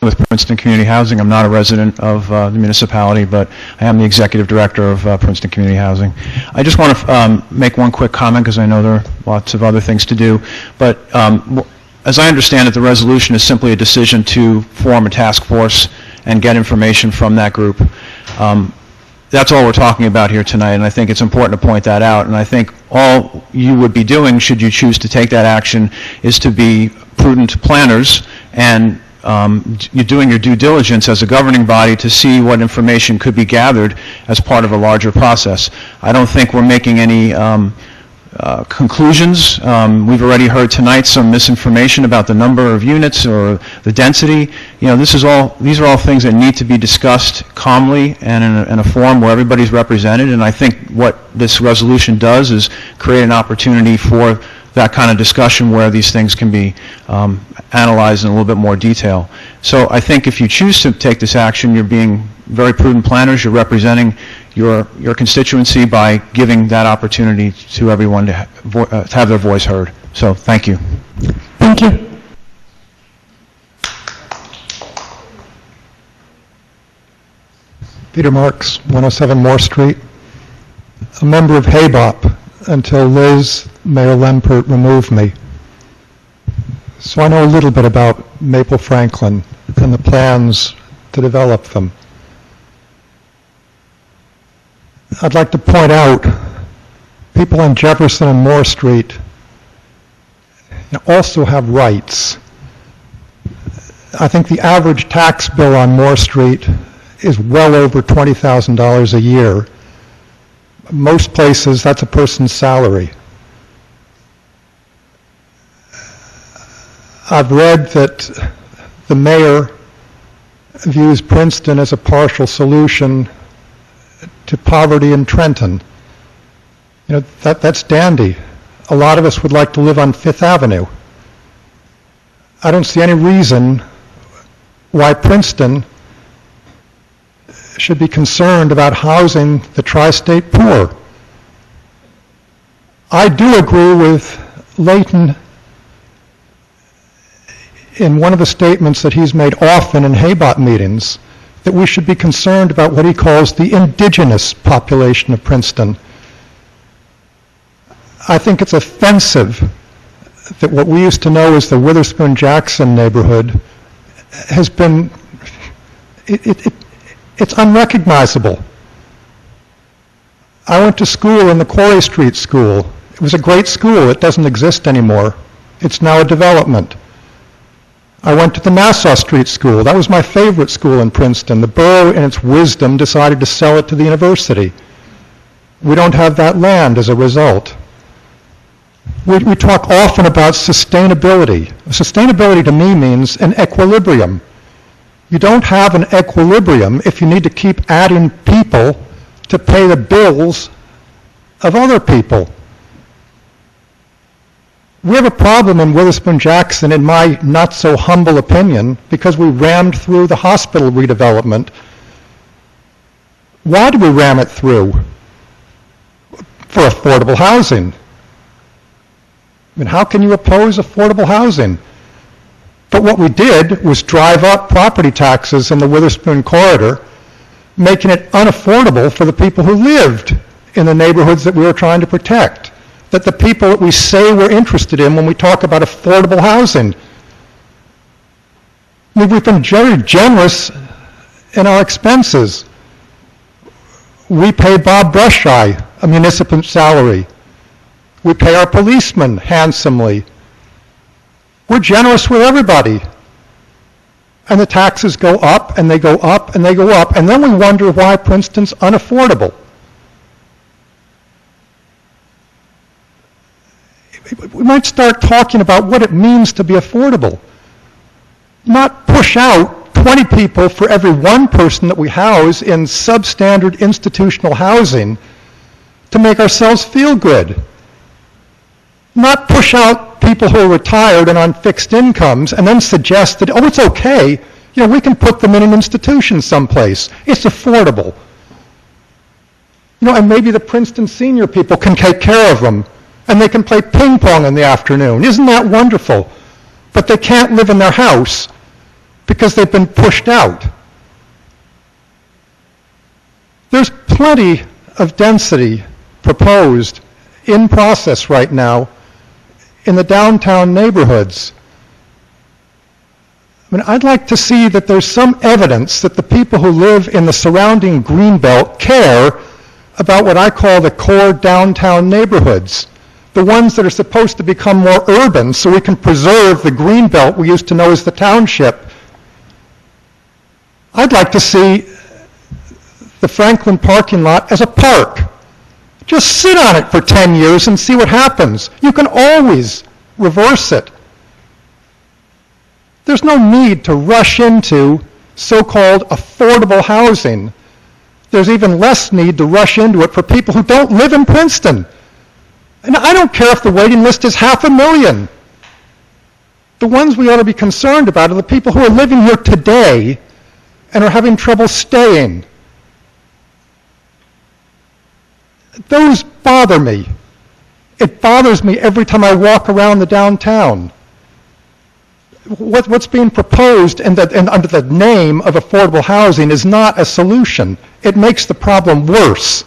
with Princeton Community Housing. I'm not a resident of the municipality, but I am the executive director of Princeton Community Housing. I just want to make one quick comment because I know there are lots of other things to do. But as I understand it, the resolution is simply a decision to form a task force and get information from that group. That's all we're talking about here tonight, and I think it's important to point that out. And I think all you would be doing, should you choose to take that action, is to be prudent planners, and you're doing your due diligence as a governing body to see what information could be gathered as part of a larger process. I don't think we're making any conclusions. We've already heard tonight some misinformation about the number of units or the density. You know, these are all things that need to be discussed calmly and in a forum where everybody's represented. And I think what this resolution does is create an opportunity for that kind of discussion where these things can be analyzed in a little bit more detail. So I think if you choose to take this action, you're being very prudent planners. You're representing your constituency by giving that opportunity to everyone to have their voice heard. So thank you. Thank you. Peter Marks, 107 Moore Street. A member of HABOP until Liz Mayor Lempert removed me. So I know a little bit about Maple Franklin and the plans to develop them. I'd like to point out people on Jefferson and Moore Street also have rights. I think the average tax bill on Moore Street is well over $20,000 a year. Most places, that's a person's salary. I've read that the mayor views Princeton as a partial solution to poverty in Trenton. You know, that's dandy. A lot of us would like to live on Fifth Avenue. I don't see any reason why Princeton should be concerned about housing the tri-state poor. I do agree with Leighton in one of the statements that he's made often in HABOP meetings, that we should be concerned about what he calls the indigenous population of Princeton. I think it's offensive that what we used to know as the Witherspoon-Jackson neighborhood has been, it's unrecognizable. I went to school in the Quarry Street School. It was a great school. It doesn't exist anymore. It's now a development. I went to the Nassau Street School. That was my favorite school in Princeton. The borough, in its wisdom, decided to sell it to the university. We don't have that land as a result. We talk often about sustainability. Sustainability to me means an equilibrium. You don't have an equilibrium if you need to keep adding people to pay the bills of other people. We have a problem in Witherspoon-Jackson, in my not-so-humble opinion, because we rammed through the hospital redevelopment. Why did we ram it through? For affordable housing. I mean, how can you oppose affordable housing? But what we did was drive up property taxes in the Witherspoon corridor, making it unaffordable for the people who lived in the neighborhoods that we were trying to protect. That the people that we say we're interested in when we talk about affordable housing. I mean, we've been very generous in our expenses. We pay Bob Brusheye a municipal salary. We pay our policemen handsomely. We're generous with everybody. And the taxes go up, and they go up, and they go up, and then we wonder why Princeton's unaffordable. We might start talking about what it means to be affordable. Not push out 20 people for every one person that we house in substandard institutional housing to make ourselves feel good. Not push out people who are retired and on fixed incomes and then suggest that, oh, it's okay, you know, we can put them in an institution someplace. It's affordable. You know, and maybe the Princeton senior people can take care of them. And they can play ping pong in the afternoon. Isn't that wonderful? But they can't live in their house. because they've been pushed out. There's plenty of density proposed in process right now in the downtown neighborhoods. I mean, I'd like to see that there's some evidence that the people who live in the surrounding greenbelt care about what I call the core downtown neighborhoods, the ones that are supposed to become more urban so we can preserve the greenbelt we used to know as the township. I'd like to see the Franklin parking lot as a park. Just sit on it for 10 years and see what happens. You can always reverse it. There's no need to rush into so-called affordable housing. There's even less need to rush into it for people who don't live in Princeton. And I don't care if the waiting list is 500,000. The ones we ought to be concerned about are the people who are living here today and are having trouble staying. Those bother me. It bothers me every time I walk around the downtown. What's being proposed and under the name of affordable housing is not a solution. It makes the problem worse.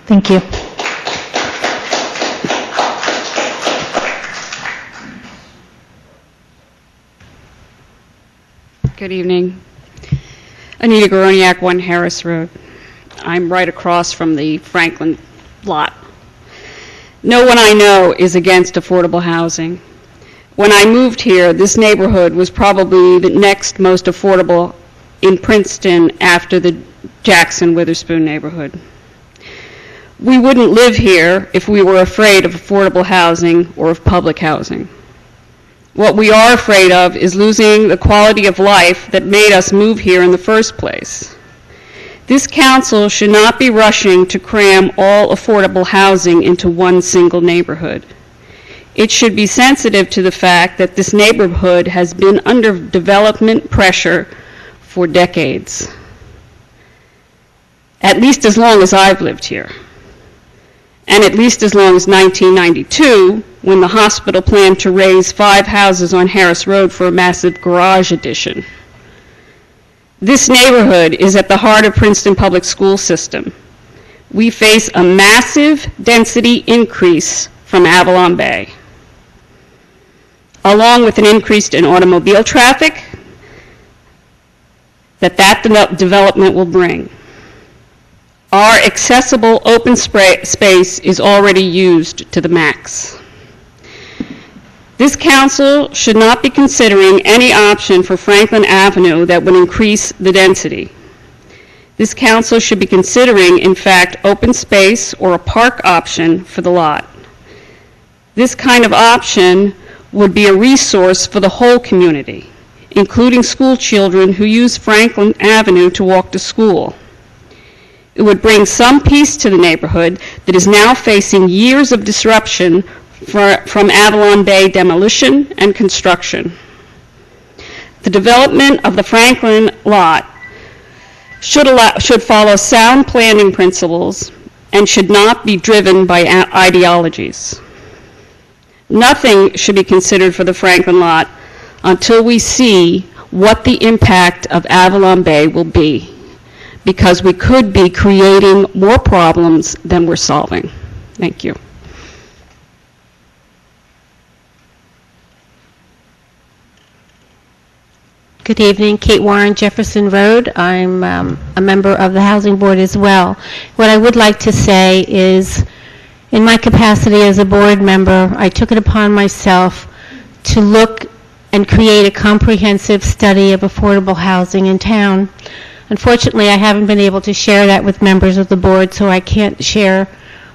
Thank you. Good evening. Anita Goroniak, 1 Harris Road. I'm right across from the Franklin lot. No one I know is against affordable housing. When I moved here, this neighborhood was probably the next most affordable in Princeton after the Jackson Witherspoon neighborhood. We wouldn't live here if we were afraid of affordable housing or of public housing. What we are afraid of is losing the quality of life that made us move here in the first place. This council should not be rushing to cram all affordable housing into one single neighborhood. It should be sensitive to the fact that this neighborhood has been under development pressure for decades, at least as long as I've lived here, and at least as long as 1992, when the hospital planned to raise 5 houses on Harris Road for a massive garage addition. This neighborhood is at the heart of Princeton public school system. We face a massive density increase from Avalon Bay, along with an increase in automobile traffic that development will bring. Our accessible open space is already used to the max. This council should not be considering any option for Franklin Avenue that would increase the density. This council should be considering, in fact, open space or a park option for the lot. This kind of option would be a resource for the whole community, including school children who use Franklin Avenue to walk to school. It would bring some peace to the neighborhood that is now facing years of disruption from Avalon Bay demolition and construction. The development of the Franklin lot should follow sound planning principles and should not be driven by ideologies. Nothing should be considered for the Franklin lot until we see what the impact of Avalon Bay will be, because we could be creating more problems than we're solving. Thank you. Good evening, Kate Warren, Jefferson Road. I'm a member of the Housing Board as well. What I would like to say is, in my capacity as a board member, I took it upon myself to look and create a comprehensive study of affordable housing in town. Unfortunately, I haven't been able to share that with members of the board, so I can't share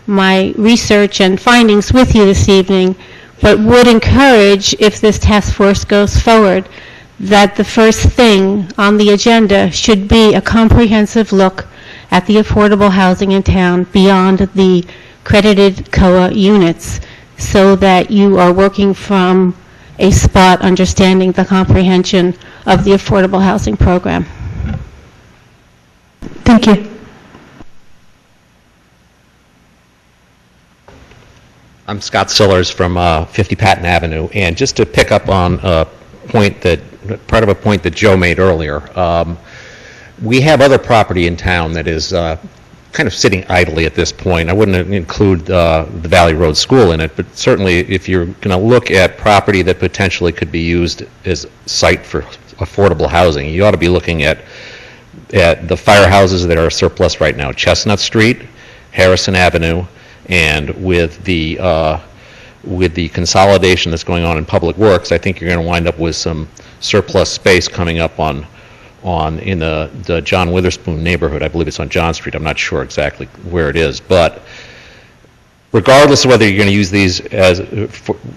my research and findings with you this evening, but would encourage, if this task force goes forward, that the first thing on the agenda should be a comprehensive look at the affordable housing in town beyond the credited COA units, so that you are working from a spot understanding the comprehension of the affordable housing program. Thank you. I'm Scott Sillers from 50 Patton Avenue, and just to pick up on a point that part of a point that Joe made earlier. We have other property in town that is kind of sitting idly at this point. I wouldn't include the Valley Road School in it, but certainly if you're going to look at property that potentially could be used as a site for affordable housing, you ought to be looking at the firehouses that are surplus right now, Chestnut Street, Harrison Avenue, and with the consolidation that's going on in Public Works, I think you're going to wind up with some surplus space coming up in the John Witherspoon neighborhood. I believe it's on John Street. I'm not sure exactly where it is, but regardless of whether you're going to use these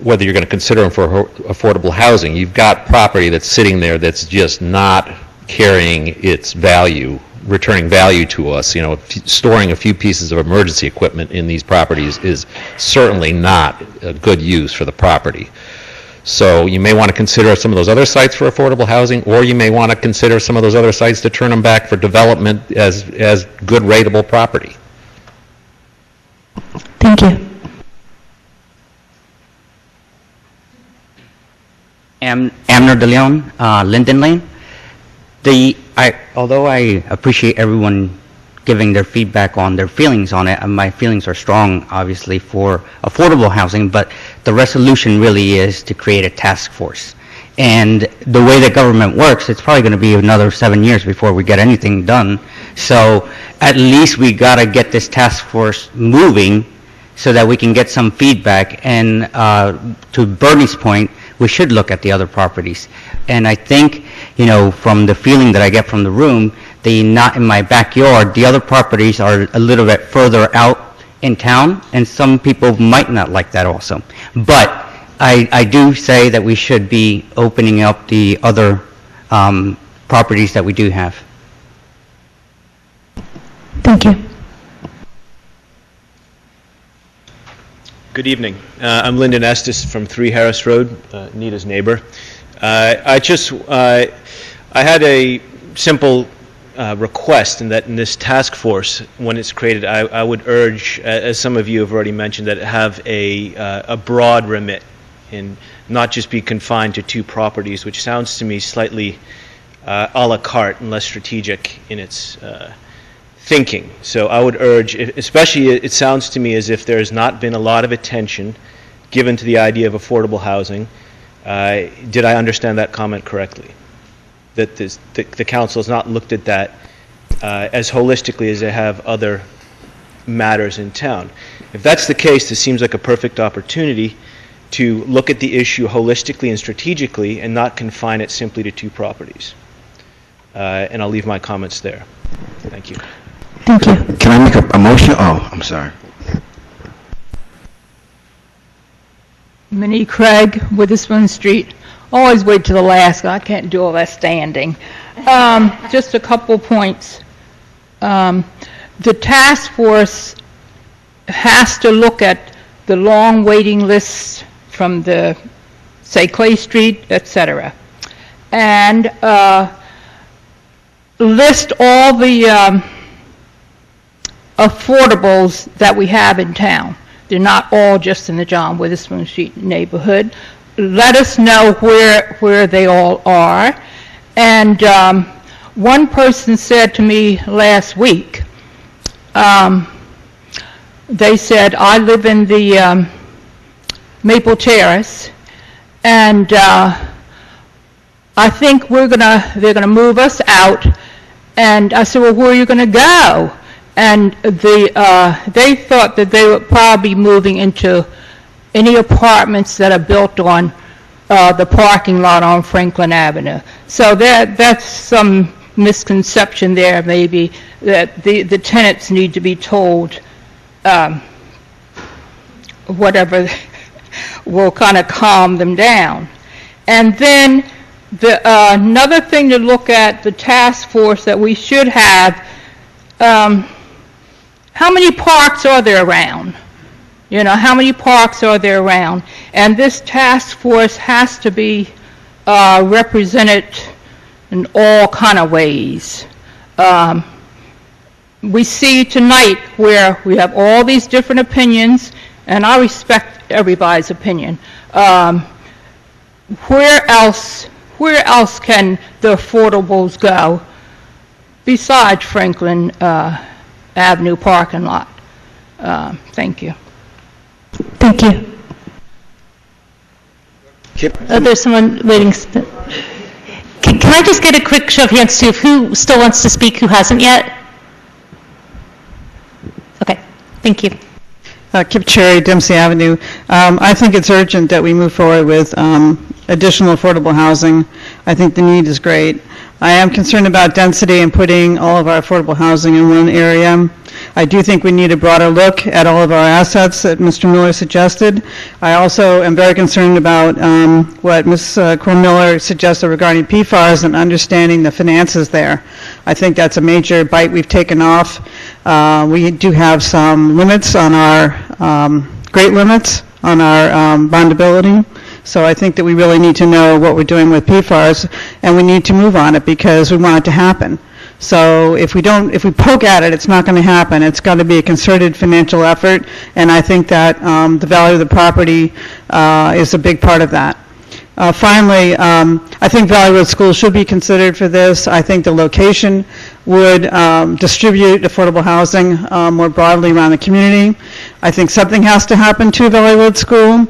whether you're going to consider them for affordable housing, you've got property that's sitting there that's just not carrying its value, returning value to us. You know, storing a few pieces of emergency equipment in these properties is certainly not a good use for the property. So you may want to consider some of those other sites for affordable housing, or you may want to consider some of those other sites to turn them back for development as good rateable property. Thank you. Amner De Leon, Linden Lane. Although I appreciate everyone giving their feedback on their feelings on it, and my feelings are strong, obviously, for affordable housing, but the resolution really is to create a task force. And the way that government works, it's probably going to be another 7 years before we get anything done. So at least we got to get this task force moving so that we can get some feedback. And to Bernie's point, we should look at the other properties. And I think, you know, from the feeling that I get from the room, not in my backyard, the other properties are a little bit further out in town, and some people might not like that also. But I do say that we should be opening up the other properties that we do have. Thank you. Good evening. I'm Lyndon Estes from 3 Harris Road, Nita's neighbor. I had a simple request in that in this task force, when it's created, I would urge, as some of you have already mentioned, that it have a broad remit and not just be confined to 2 properties, which sounds to me slightly a la carte and less strategic in its thinking. So I would urge, especially it sounds to me as if there has not been a lot of attention given to the idea of affordable housing. Did I understand that comment correctly? That the council has not looked at that as holistically as they have other matters in town. If that's the case, this seems like a perfect opportunity to look at the issue holistically and strategically and not confine it simply to 2 properties. And I'll leave my comments there. Thank you. Thank you. Can I make a motion? Oh, I'm sorry. Minnie Craig, Witherspoon Street. Always wait to the last. I can't do all that standing. Just a couple points. The task force has to look at the long waiting lists from the, say, Clay Street, etc., and list all the affordables that we have in town. They're not all just in the John Witherspoon Street neighborhood. Let us know where they all are. And one person said to me last week, they said, I live in the Maple Terrace, and I think they're gonna move us out. And I said, well, where are you gonna go? And they thought that they would probably be moving into any apartments that are built on the parking lot on Franklin Avenue. So that's some misconception there, maybe, that the tenants need to be told whatever will kind of calm them down. And then another thing to look at, the task force that we should have, how many parks are there around? You know, how many parks are there around? And this task force has to be represented in all kind of ways. We see tonight where we have all these different opinions, and I respect everybody's opinion. Where else where else can the affordables go besides Franklin Avenue parking lot? Thank you. Thank you. Oh, there's someone waiting. Can I just get a quick show of hands, too, of who still wants to speak, who hasn't yet? Okay, thank you. Kip Cherry, Dempsey Avenue. I think it's urgent that we move forward with additional affordable housing. I think the need is great. I am concerned about density and putting all of our affordable housing in one area. I do think we need a broader look at all of our assets that Mr. Miller suggested. I also am very concerned about what Ms. Miller suggested regarding PFAS and understanding the finances there. I think that's a major bite we've taken off. We do have some limits on our, great limits on our bondability. So I think that we really need to know what we're doing with PFAS, and we need to move on it because we want it to happen. So if we poke at it, it's not going to happen. It's got to be a concerted financial effort, and I think that the value of the property is a big part of that. Finally, I think Valley Road School should be considered for this. I think the location would distribute affordable housing more broadly around the community. I think something has to happen to Valley Road School.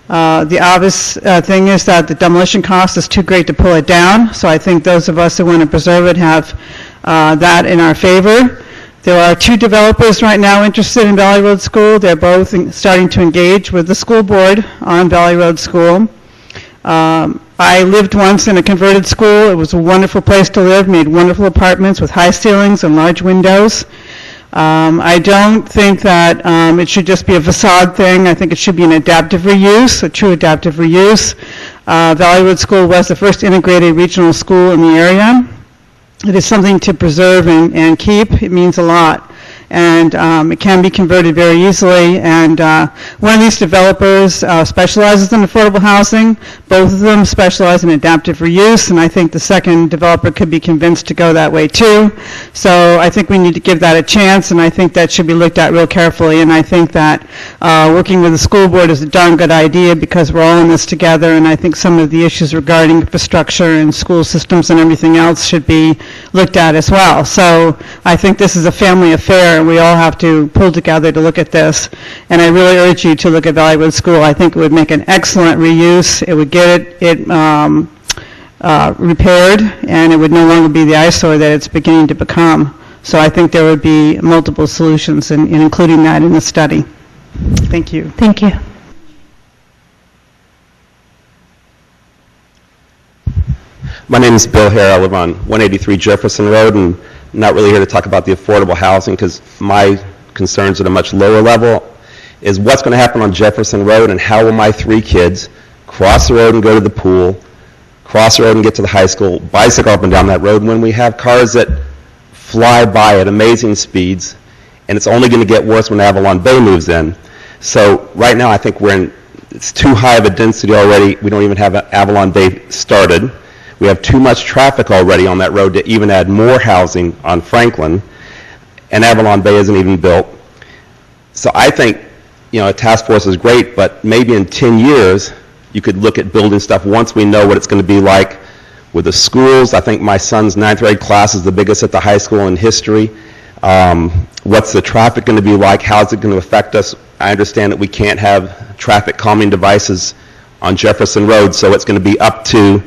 The obvious thing is that the demolition cost is too great to pull it down, so I think those of us who want to preserve it have that in our favor. There are two developers right now interested in Valley Road School. They're both starting to engage with the school board on Valley Road School. I lived once in a converted school. It was a wonderful place to live, made wonderful apartments with high ceilings and large windows. I don't think that it should just be a facade thing. I think it should be an adaptive reuse, a true adaptive reuse. Valley Road School was the first integrated regional school in the area. It is something to preserve and keep. It means a lot. And it can be converted very easily. And one of these developers specializes in affordable housing. Both of them specialize in adaptive reuse, and I think the second developer could be convinced to go that way too. So I think we need to give that a chance, and I think that should be looked at real carefully. And I think that working with the school board is a darn good idea because we're all in this together, and I think some of the issues regarding infrastructure and school systems and everything else should be looked at as well. So I think this is a family affair, and we all have to pull together to look at this. And I really urge you to look at Valley Road School. I think it would make an excellent reuse. It would get it repaired, and it would no longer be the eyesore that it's beginning to become. So I think there would be multiple solutions in including that in the study. Thank you. Thank you. My name is Bill Hare. I live on 183 Jefferson Road, and I'm not really here to talk about the affordable housing because my concerns at a much lower level is what's going to happen on Jefferson Road and how will my 3 kids cross the road and go to the pool, cross the road and get to the high school, bicycle up and down that road when we have cars that fly by at amazing speeds, and it's only going to get worse when Avalon Bay moves in. So right now I think it's too high of a density already. We don't even have Avalon Bay started. We have too much traffic already on that road to even add more housing on Franklin, and Avalon Bay isn't even built. So I think, a task force is great, but maybe in 10 years, you could look at building stuff once we know what it's going to be like with the schools. I think my son's 9th grade class is the biggest at the high school in history. What's the traffic going to be like? How is it going to affect us? I understand that we can't have traffic calming devices on Jefferson Road, so it's going to be up to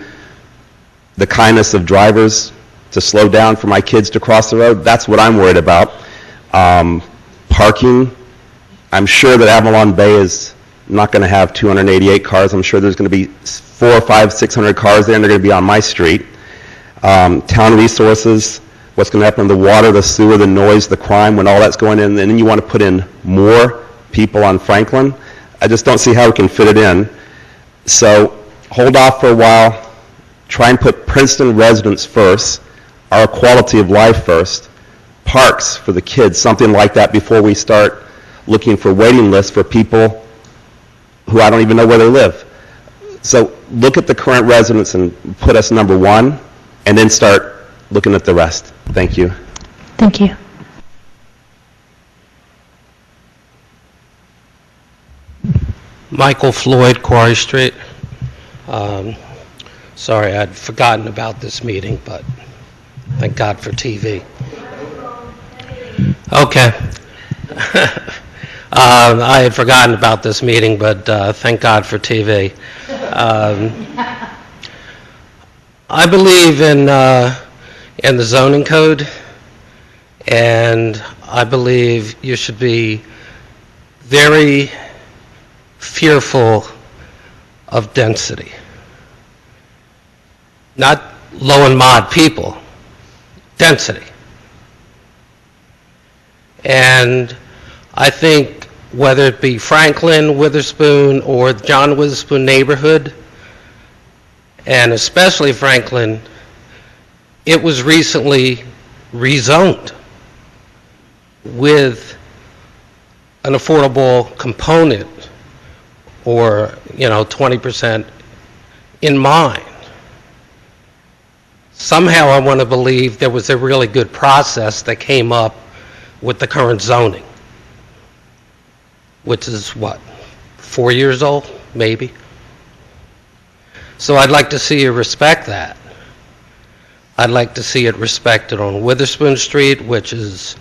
the kindness of drivers to slow down for my kids to cross the road. That's what I'm worried about. Parking, I'm sure that Avalon Bay is not going to have 288 cars. I'm sure there's going to be 400, 500, 600 cars there, and they're going to be on my street. Town resources, what's going to happen to the water, the sewer, the noise, the crime, when all that's going in, and then you want to put in more people on Franklin. I just don't see how we can fit it in. So hold off for a while. Try and put Princeton residents first, our quality of life first, parks for the kids, something like that before we start looking for waiting lists for people who I don't even know where they live. So look at the current residents and put us number 1, and then start looking at the rest. Thank you. Thank you. Michael Floyd, Quarry Street. Sorry, I'd forgotten about this meeting, but thank God for TV. Okay. I had forgotten about this meeting, but thank God for TV. I believe in the zoning code, and I believe you should be very fearful of density. Not low and mod people, density. And I think whether it be Franklin, Witherspoon, or the John Witherspoon neighborhood, and especially Franklin, it was recently rezoned with an affordable component, or 20% in mind. Somehow I want to believe there was a really good process that came up with the current zoning, which is what, 4 years old, maybe? So I'd like to see you respect that. I'd like to see it respected on Witherspoon Street, which is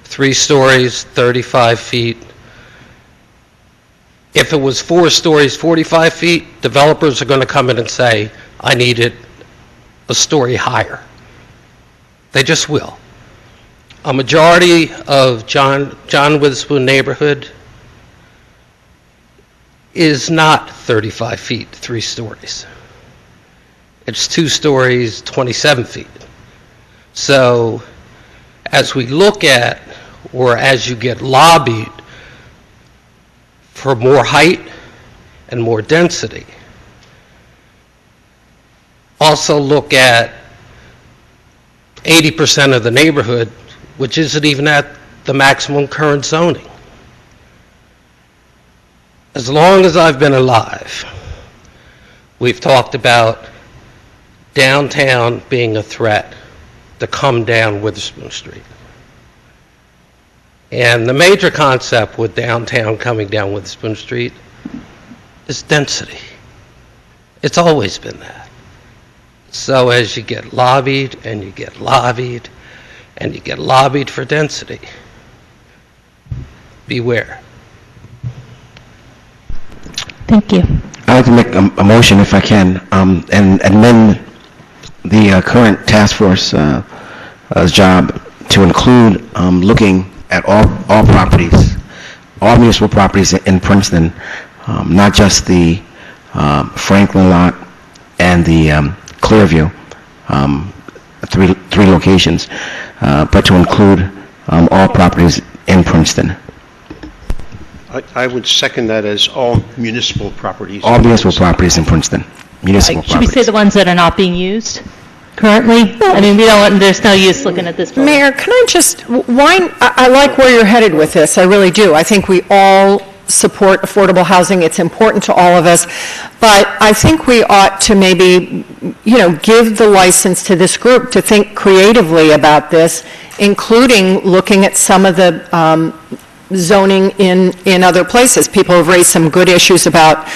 3 stories, 35 feet. If it was 4 stories, 45 feet, developers are going to come in and say, I need it a story higher. They just will. A majority of John Witherspoon neighborhood is not 35 feet, 3 stories. It's 2 stories, 27 feet. So as we look at, or as you get lobbied for more height and more density, also look at 80% of the neighborhood, which isn't even at the maximum current zoning. As long as I've been alive, we've talked about downtown being a threat to come down Witherspoon Street. And the major concept with downtown coming down Witherspoon Street is density. It's always been that. So as you get lobbied and you get lobbied and you get lobbied for density, beware. Thank you. I'd like to make a motion, if I can, and amend the current task force job to include looking at all properties, all municipal properties in Princeton, not just the Franklin lot and the Clearview, three locations, but to include all properties in Princeton. I would second that as all municipal properties. All municipal properties in Princeton. Municipal Should we say properties. the ones that are not being used currently? I mean, we don't, there's no use looking at this building. Mayor, can I just, I like where you're headed with this, I really do. I think we all support affordable housing, it's important to all of us, but I think we ought to maybe, give the license to this group to think creatively about this, including looking at some of the zoning in other places. People have raised some good issues about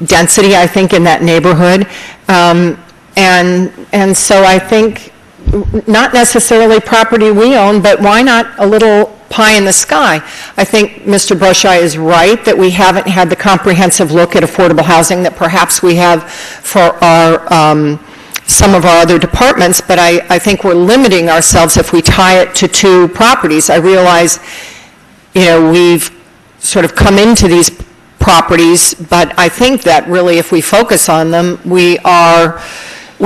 density, I think, in that neighborhood. And so I think not necessarily property we own, but why not a little pie in the sky? I think Mr. Broshai is right that we haven't had the comprehensive look at affordable housing that perhaps we have for our some of our other departments, but I think we're limiting ourselves if we tie it to 2 properties. I realize we've sort of come into these properties, but I think that really if we focus on them, we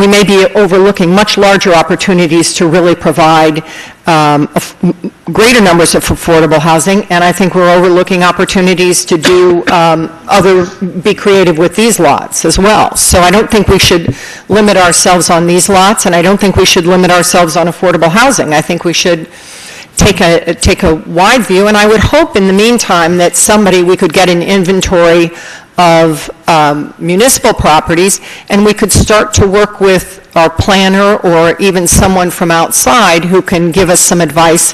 may be overlooking much larger opportunities to really provide greater numbers of affordable housing, and I think we're overlooking opportunities to do be creative with these lots as well. So I don't think we should limit ourselves on these lots, and I don't think we should limit ourselves on affordable housing. I think we should take a wide view, and I would hope in the meantime that we could get an inventory of municipal properties, and we could start to work with our planner or even someone from outside who can give us some advice.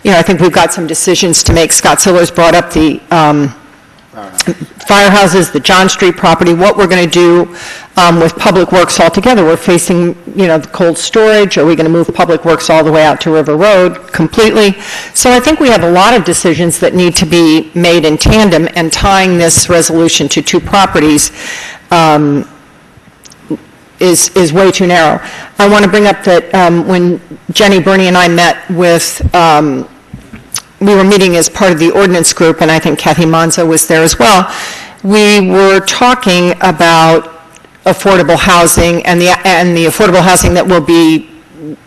I think we've got some decisions to make. Scott Siller's brought up the firehouses, the John Street property, what we're going to do with Public Works altogether. We're facing, the cold storage. Are we going to move Public Works all the way out to River Road completely? So I think we have a lot of decisions that need to be made in tandem, and tying this resolution to two properties is way too narrow. I want to bring up that when Jenny, Bernie, and I met with, we were meeting as part of the ordinance group, and I think Kathy Monza was there as well. We were talking about affordable housing and the affordable housing that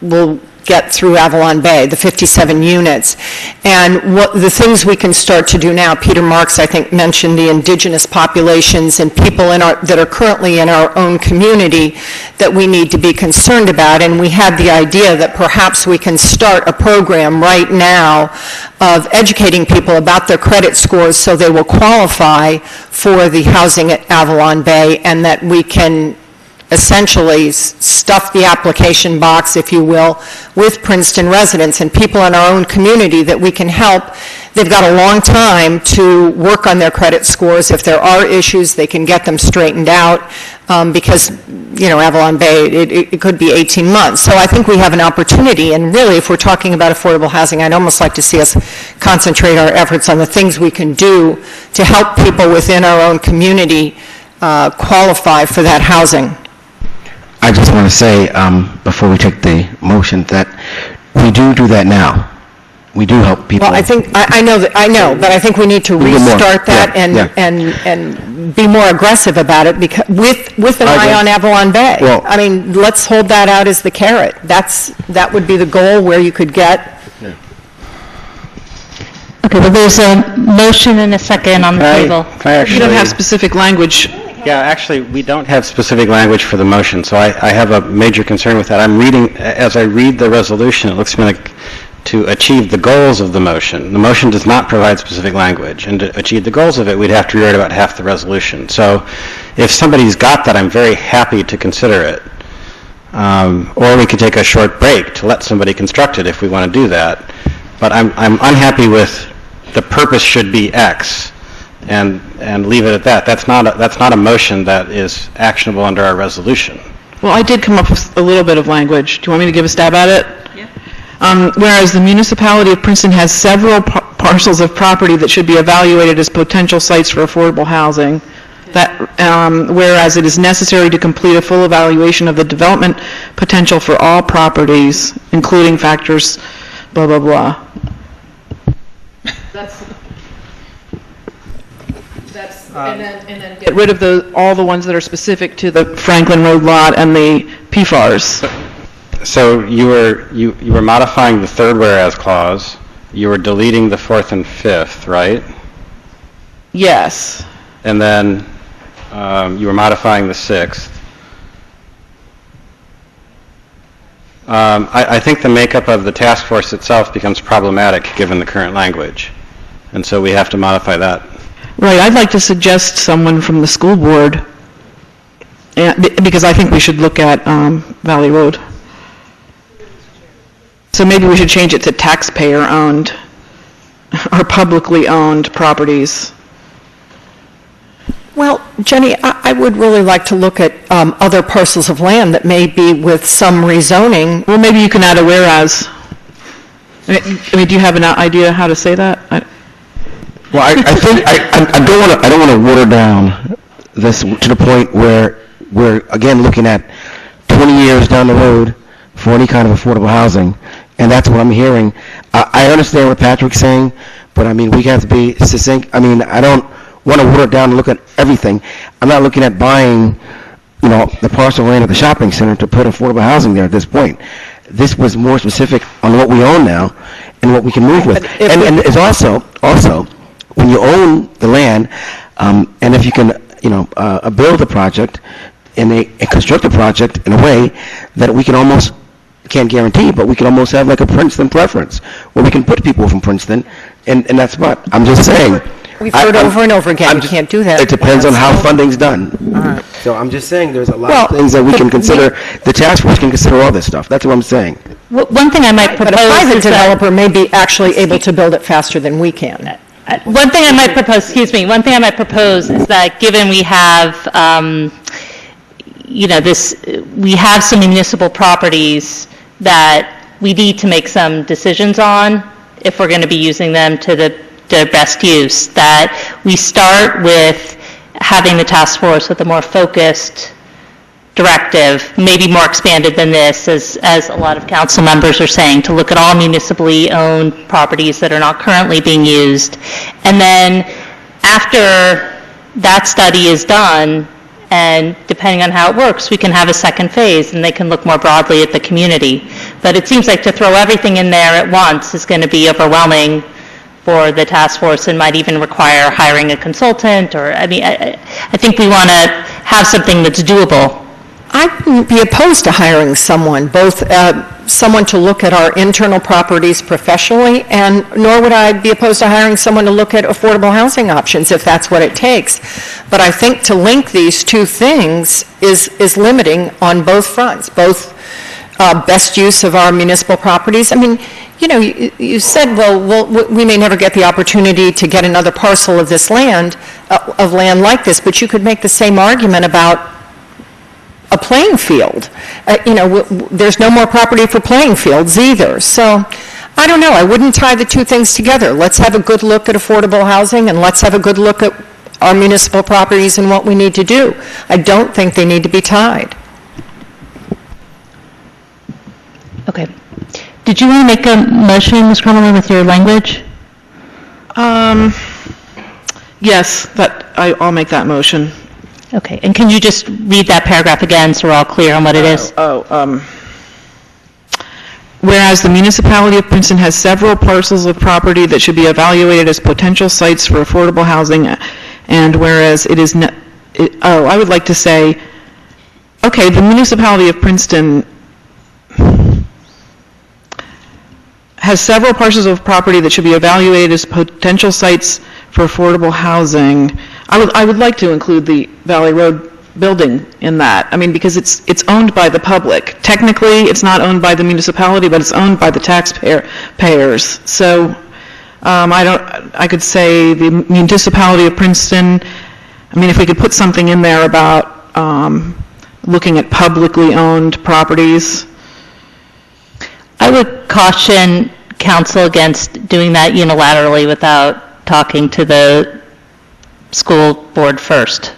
will get through Avalon Bay, the 57 units. And what the things we can start to do now, Peter Marks, I think, mentioned the indigenous populations and people that are currently in our own community that we need to be concerned about. And we had the idea that perhaps we can start a program right now of educating people about their credit scores so they will qualify for the housing at Avalon Bay, and that we can essentially stuff the application box, if you will, with Princeton residents and people in our own community that we can help. They've got a long time to work on their credit scores. If there are issues, they can get them straightened out because, Avalon Bay, it could be 18 months. So I think we have an opportunity, and really, if we're talking about affordable housing, I'd almost like to see us concentrate our efforts on the things we can do to help people within our own community qualify for that housing. I just want to say, before we take the motion, that we do that now. We do help people. Well, I know, but I think we need to restart that and be more aggressive about it, because with an eye on Avalon Bay. Well, I mean, let's hold that out as the carrot. That would be the goal, where you could get. Okay, well, there's a motion and a second on the table. You don't have specific language. Yeah, actually, we don't have specific language for the motion, so I have a major concern with that. As I read the resolution, it looks to me like to achieve the goals of the motion. The motion does not provide specific language, and to achieve the goals of it, we'd have to rewrite about half the resolution. So if somebody's got that, I'm very happy to consider it. Or we could take a short break to let somebody construct it if we want to do that. But I'm unhappy with the purpose should be X, and leave it at that. That's not a motion that is actionable under our resolution. Well, I did come up with a little bit of language. Do you want me to give a stab at it? Yeah. Whereas the municipality of Princeton has several parcels of property that should be evaluated as potential sites for affordable housing, whereas it is necessary to complete a full evaluation of the development potential for all properties, including factors, blah, blah, blah. And then get rid of all the ones that are specific to the Franklin Road lot and the PFARs. So you were modifying the third whereas clause. You were deleting the fourth and fifth, right? Yes. And then you were modifying the sixth. I think the makeup of the task force itself becomes problematic given the current language, and so we have to modify that. Right. I'd like to suggest someone from the school board, because I think we should look at Valley Road. So maybe we should change it to taxpayer-owned or publicly owned properties. Well, Jenny, I would really like to look at other parcels of land that may be with some rezoning. Well, maybe you can add a whereas. I mean, do you have an idea how to say that? Well, I think I don't want to water down this to the point where we're again looking at 20 years down the road for any kind of affordable housing, and that's what I'm hearing. I understand what Patrick's saying, but I mean we have to be succinct. I mean I don't want to water it down and look at everything. I'm not looking at buying, the parcel land at the shopping center to put affordable housing there at this point. This was more specific on what we own now and what we can move with, and it's also when you own the land, and if you can, build a project and construct a project in a way that we can almost, can't guarantee, but we can almost have like a Princeton preference, where we can put people from Princeton, and that's what I'm just saying. We've heard over and over again, you can't do that. It depends on how funding's done. So I'm just saying there's a lot of things that we can consider. The task force can consider all this stuff. That's what I'm saying. One thing I might propose But a private developer may be actually able to build it faster than we can. One thing I might propose, one thing I might propose is that given we have, we have some municipal properties that we need to make some decisions on if we're going to be using them to their best use, that we start with having the task force with a more focused directive, maybe more expanded than this, as a lot of council members are saying, to look at all municipally owned properties that are not currently being used. And then after that study is done, and depending on how it works, we can have a second phase, and they can look more broadly at the community. But it seems like to throw everything in there at once is going to be overwhelming for the task force and might even require hiring a consultant, or, I think we want to have something that's doable. I wouldn't be opposed to hiring someone, both someone to look at our internal properties professionally, and nor would I be opposed to hiring someone to look at affordable housing options if that's what it takes. But I think to link these two things is limiting on both fronts, both best use of our municipal properties. I mean, you said, well, we may never get the opportunity to get another parcel of this land, like this, but you could make the same argument about a playing field. There's no more property for playing fields either. So I don't know. I wouldn't tie the two things together. Let's have a good look at affordable housing, and let's have a good look at our municipal properties and what we need to do. I don't think they need to be tied. Okay. Did you want to make a motion, Ms. Crumlin, with your language? Yes, I'll make that motion. Okay, and can you just read that paragraph again so we're all clear on what it is? Whereas the municipality of Princeton has several parcels of property that should be evaluated as potential sites for affordable housing, and whereas it is I would like to say, okay, the municipality of Princeton has several parcels of property that should be evaluated as potential sites for affordable housing. I would like to include the Valley Road building in that. I mean, because it's owned by the public. Technically, it's not owned by the municipality, but it's owned by the taxpayers. So I could say the municipality of Princeton. I mean, if we could put something in there about looking at publicly owned properties. I would caution council against doing that unilaterally without talking to the school board first.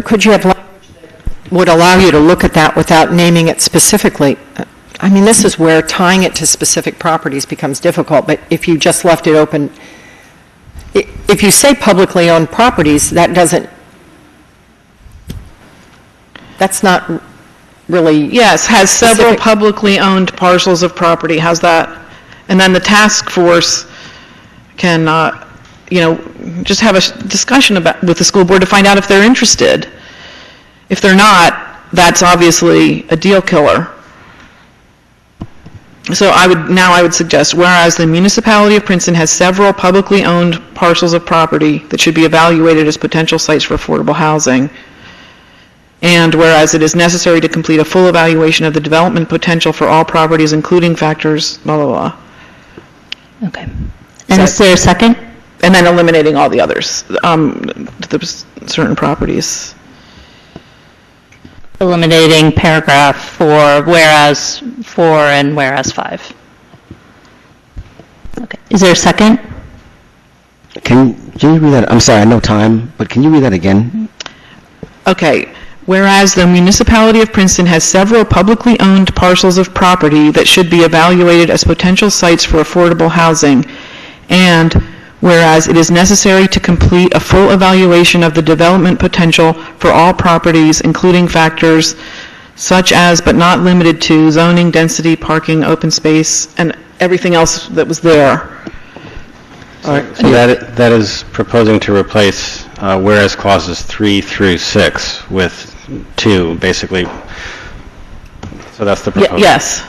Could you have language that would allow you to look at that without naming it specifically? I mean, this is where tying it to specific properties becomes difficult, but if you just left it open, if you say publicly owned properties, that's not really Yes, has specific. several publicly owned parcels of property. How's that? And then the task force can, just have a discussion with the school board to find out if they're interested. If they're not, that's obviously a deal killer. So I would suggest, whereas the municipality of Princeton has several publicly owned parcels of property that should be evaluated as potential sites for affordable housing, and whereas it is necessary to complete a full evaluation of the development potential for all properties, including factors, blah, blah, blah. Okay. And is there a second? And then eliminating all the others, the certain properties. Eliminating paragraph 4, whereas 4 and whereas 5. Okay. Is there a second? Can you read that? I'm sorry, I know time, but can you read that again? Okay. Whereas the municipality of Princeton has several publicly owned parcels of property that should be evaluated as potential sites for affordable housing, and whereas it is necessary to complete a full evaluation of the development potential for all properties, including factors such as but not limited to zoning, density, parking, open space, and everything else that was there. All right. So that is proposing to replace whereas clauses 3 through 6 with 2, basically. So that's the proposal. Yes.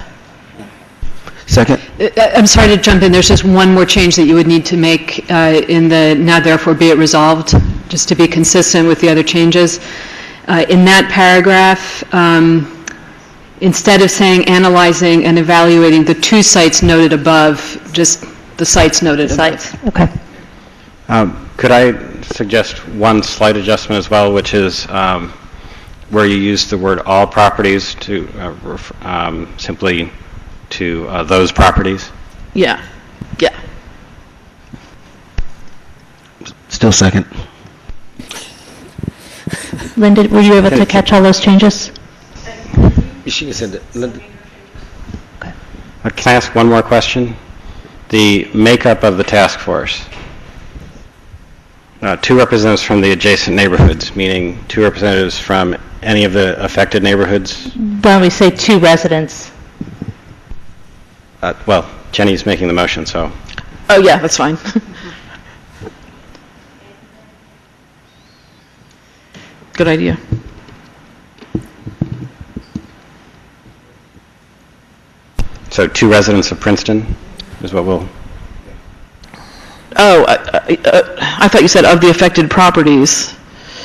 Second? I'm sorry to jump in. There's just one more change that you would need to make in the now therefore be it resolved, just to be consistent with the other changes. In that paragraph, instead of saying analyzing and evaluating the 2 sites noted above, just the sites noted. Sites, okay. Could I suggest one slight adjustment as well, which is where you use the word all properties to simply to those properties? Yeah, yeah. Still second. Linda, were you able to catch all those changes? She said, Linda. Can I ask one more question? The makeup of the task force. 2 representatives from the adjacent neighborhoods, meaning 2 representatives from any of the affected neighborhoods? Why don't we say 2 residents? Well, Jenny's making the motion, so. Oh, yeah, that's fine. Good idea. So 2 residents of Princeton is what we'll... Oh, I thought you said of the affected properties.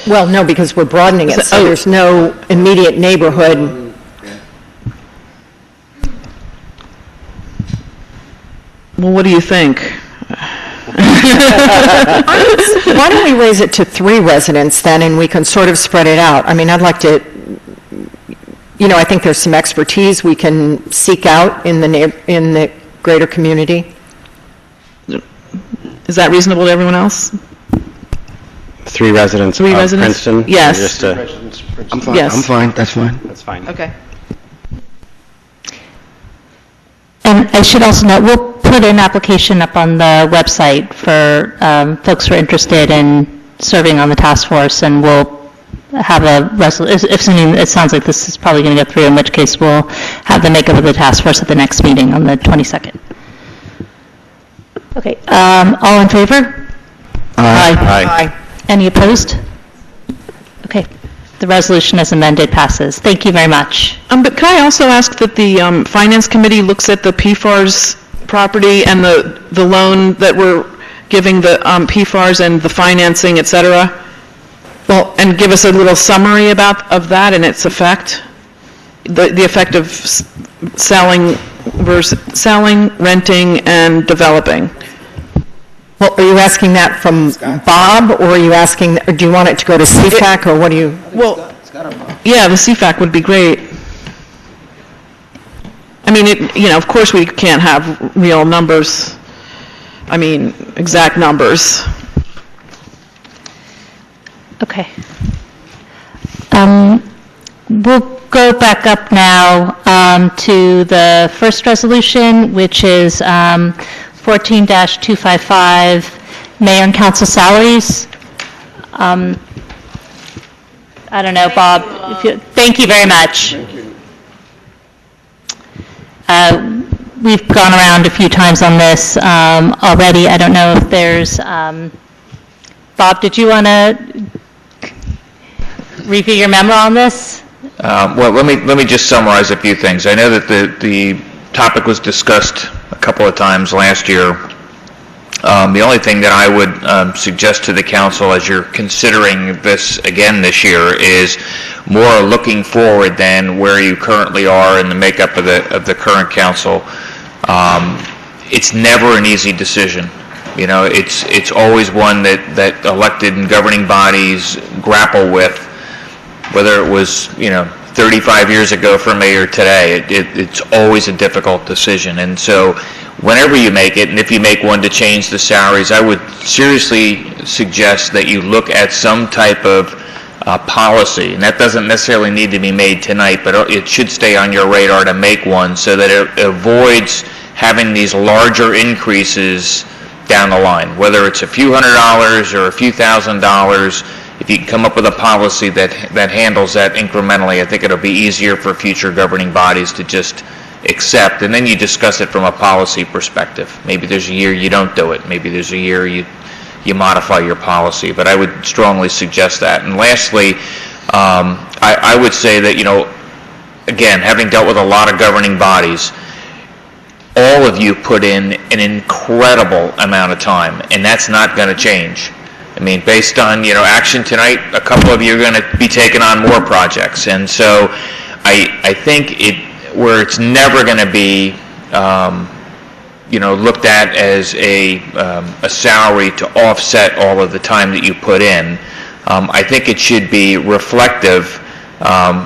Well, no, because we're broadening it, so there's no immediate neighborhood. Well, what do you think? Why don't we raise it to 3 residents then, and we can sort of spread it out? I mean, I'd like to, I think there's some expertise we can seek out in the greater community. Is that reasonable to everyone else? 3 residents of Princeton? Yes. Just I'm fine. Yes. I'm fine. That's fine. That's fine. Okay. And I should also note, we'll put an application up on the website for folks who are interested in serving on the task force, and we'll have a assuming it sounds like this is probably going to get through, in which case we'll have the makeup of the task force at the next meeting on the 22nd. Okay, all in favor? Aye. Aye. Any opposed? Okay, the resolution as amended passes. Thank you very much. But can I also ask that the Finance Committee looks at the PFARS property and the loan that we're giving the PFARS and the financing, et cetera? Well, and give us a little summary of that and its effect? The effect of selling, renting, and developing. Well, are you asking that from Bob, or are you asking, or do you want it to go to CFAC, or what do you? Well, yeah, the CFAC would be great. I mean, of course we can't have real numbers, exact numbers. Okay. We'll go back up now to the first resolution, which is 14-255, mayor and council salaries. I don't know, Bob. Thank you very much. We've gone around a few times on this already. I don't know if there's... Bob, did you want to review your memo on this? Well, let me just summarize a few things. I know that the topic was discussed a couple of times last year. The only thing that I would suggest to the council as you're considering this again this year is more looking forward than where you currently are in the makeup of the current council. It's never an easy decision. It's always one that elected and governing bodies grapple with, whether it was 35 years ago for mayor today. It's always a difficult decision, and so whenever you make it, and if you make one to change the salaries, I would seriously suggest that you look at some type of policy, and that doesn't necessarily need to be made tonight, but it should stay on your radar to make one so that it avoids having these larger increases down the line, whether it's a few $100s or a few $1,000s. If you can come up with a policy that handles that incrementally, I think it'll be easier for future governing bodies to just accept, and then you discuss it from a policy perspective. Maybe there's a year you don't do it. Maybe there's a year you modify your policy, but I would strongly suggest that. And lastly, I would say that, again, having dealt with a lot of governing bodies, all of you put in an incredible amount of time, and that's not going to change. Based on, action tonight, a couple of you are going to be taking on more projects. And so I think where it's never going to be, looked at as a salary to offset all of the time that you put in. I think it should be reflective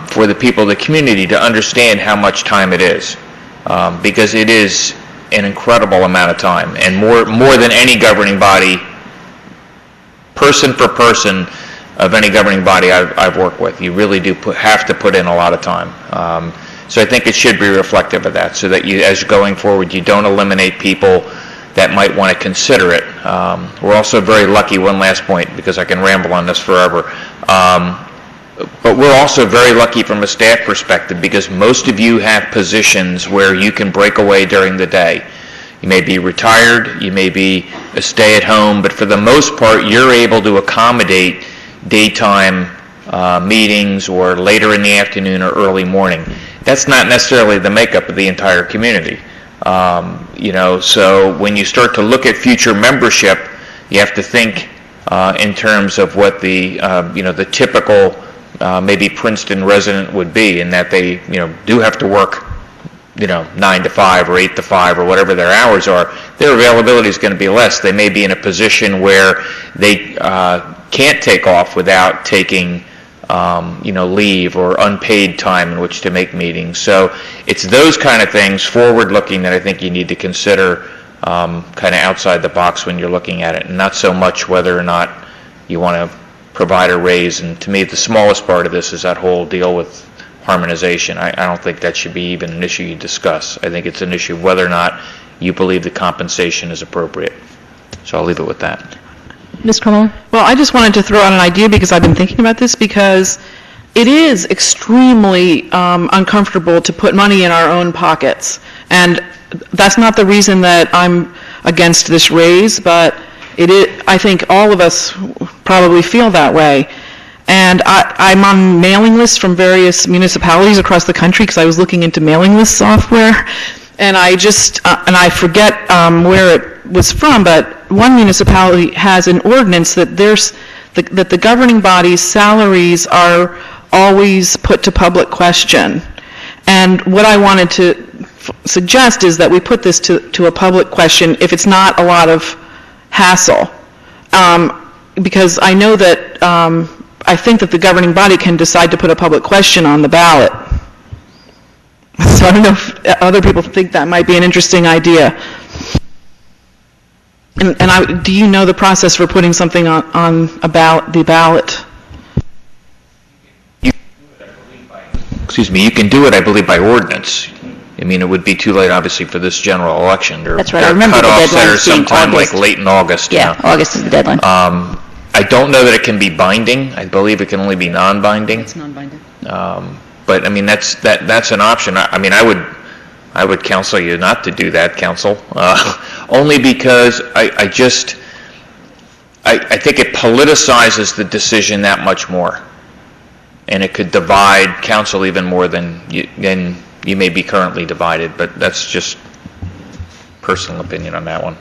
for the people of the community to understand how much time it is, because it is an incredible amount of time, and more than any governing body, person for person, of any governing body I've worked with. You really do have to put in a lot of time. So I think it should be reflective of that, so that you, as going forward, you don't eliminate people that might want to consider it. We're also very lucky, one last point, because I can ramble on this forever, but we're also very lucky from a staff perspective, because most of you have positions where you can break away during the day. You may be retired, you may be a stay-at-home, but for the most part, you're able to accommodate daytime meetings or later in the afternoon or early morning. That's not necessarily the makeup of the entire community. So when you start to look at future membership, you have to think in terms of what the typical maybe Princeton resident would be, in that they do have to work 9 to 5 or 8 to 5 or whatever their hours are. Their availability is going to be less. They may be in a position where they can't take off without taking leave or unpaid time in which to make meetings. So it's those kind of things, forward-looking, that I think you need to consider kind of outside the box when you're looking at it, and not so much whether or not you want to provide a raise. And to me, the smallest part of this is that whole deal with harmonization. I don't think that should be even an issue you discuss. I think it's an issue of whether or not you believe the compensation is appropriate. So I'll leave it with that. Ms. Carmel? Well, I just wanted to throw out an idea, because I've been thinking about this, because it is extremely uncomfortable to put money in our own pockets. And that's not the reason that I'm against this raise, but I think all of us probably feel that way. And I'm on mailing lists from various municipalities across the country, because I was looking into mailing list software, and I forget where it was from, but one municipality has an ordinance that that the governing body's salaries are always put to public question. And what I wanted to suggest is that we put this to a public question if it's not a lot of hassle, because I know that I think that the governing body can decide to put a public question on the ballot. So I don't know if other people think that might be an interesting idea. And do you know the process for putting something on the ballot? Excuse me, you can do it, I believe, by ordinance. I mean, it would be too late, obviously, for this general election. That's right. I remember the cutoffs that are deadline being sometime like August. late in August. Yeah, August is the deadline. I don't know that it can be binding. I believe it can only be non-binding. It's non-binding. But I mean, that's an option. I mean, I would counsel you not to do that, counsel, only because I think it politicizes the decision that much more, and it could divide council even more than you may be currently divided. But that's just personal opinion on that one.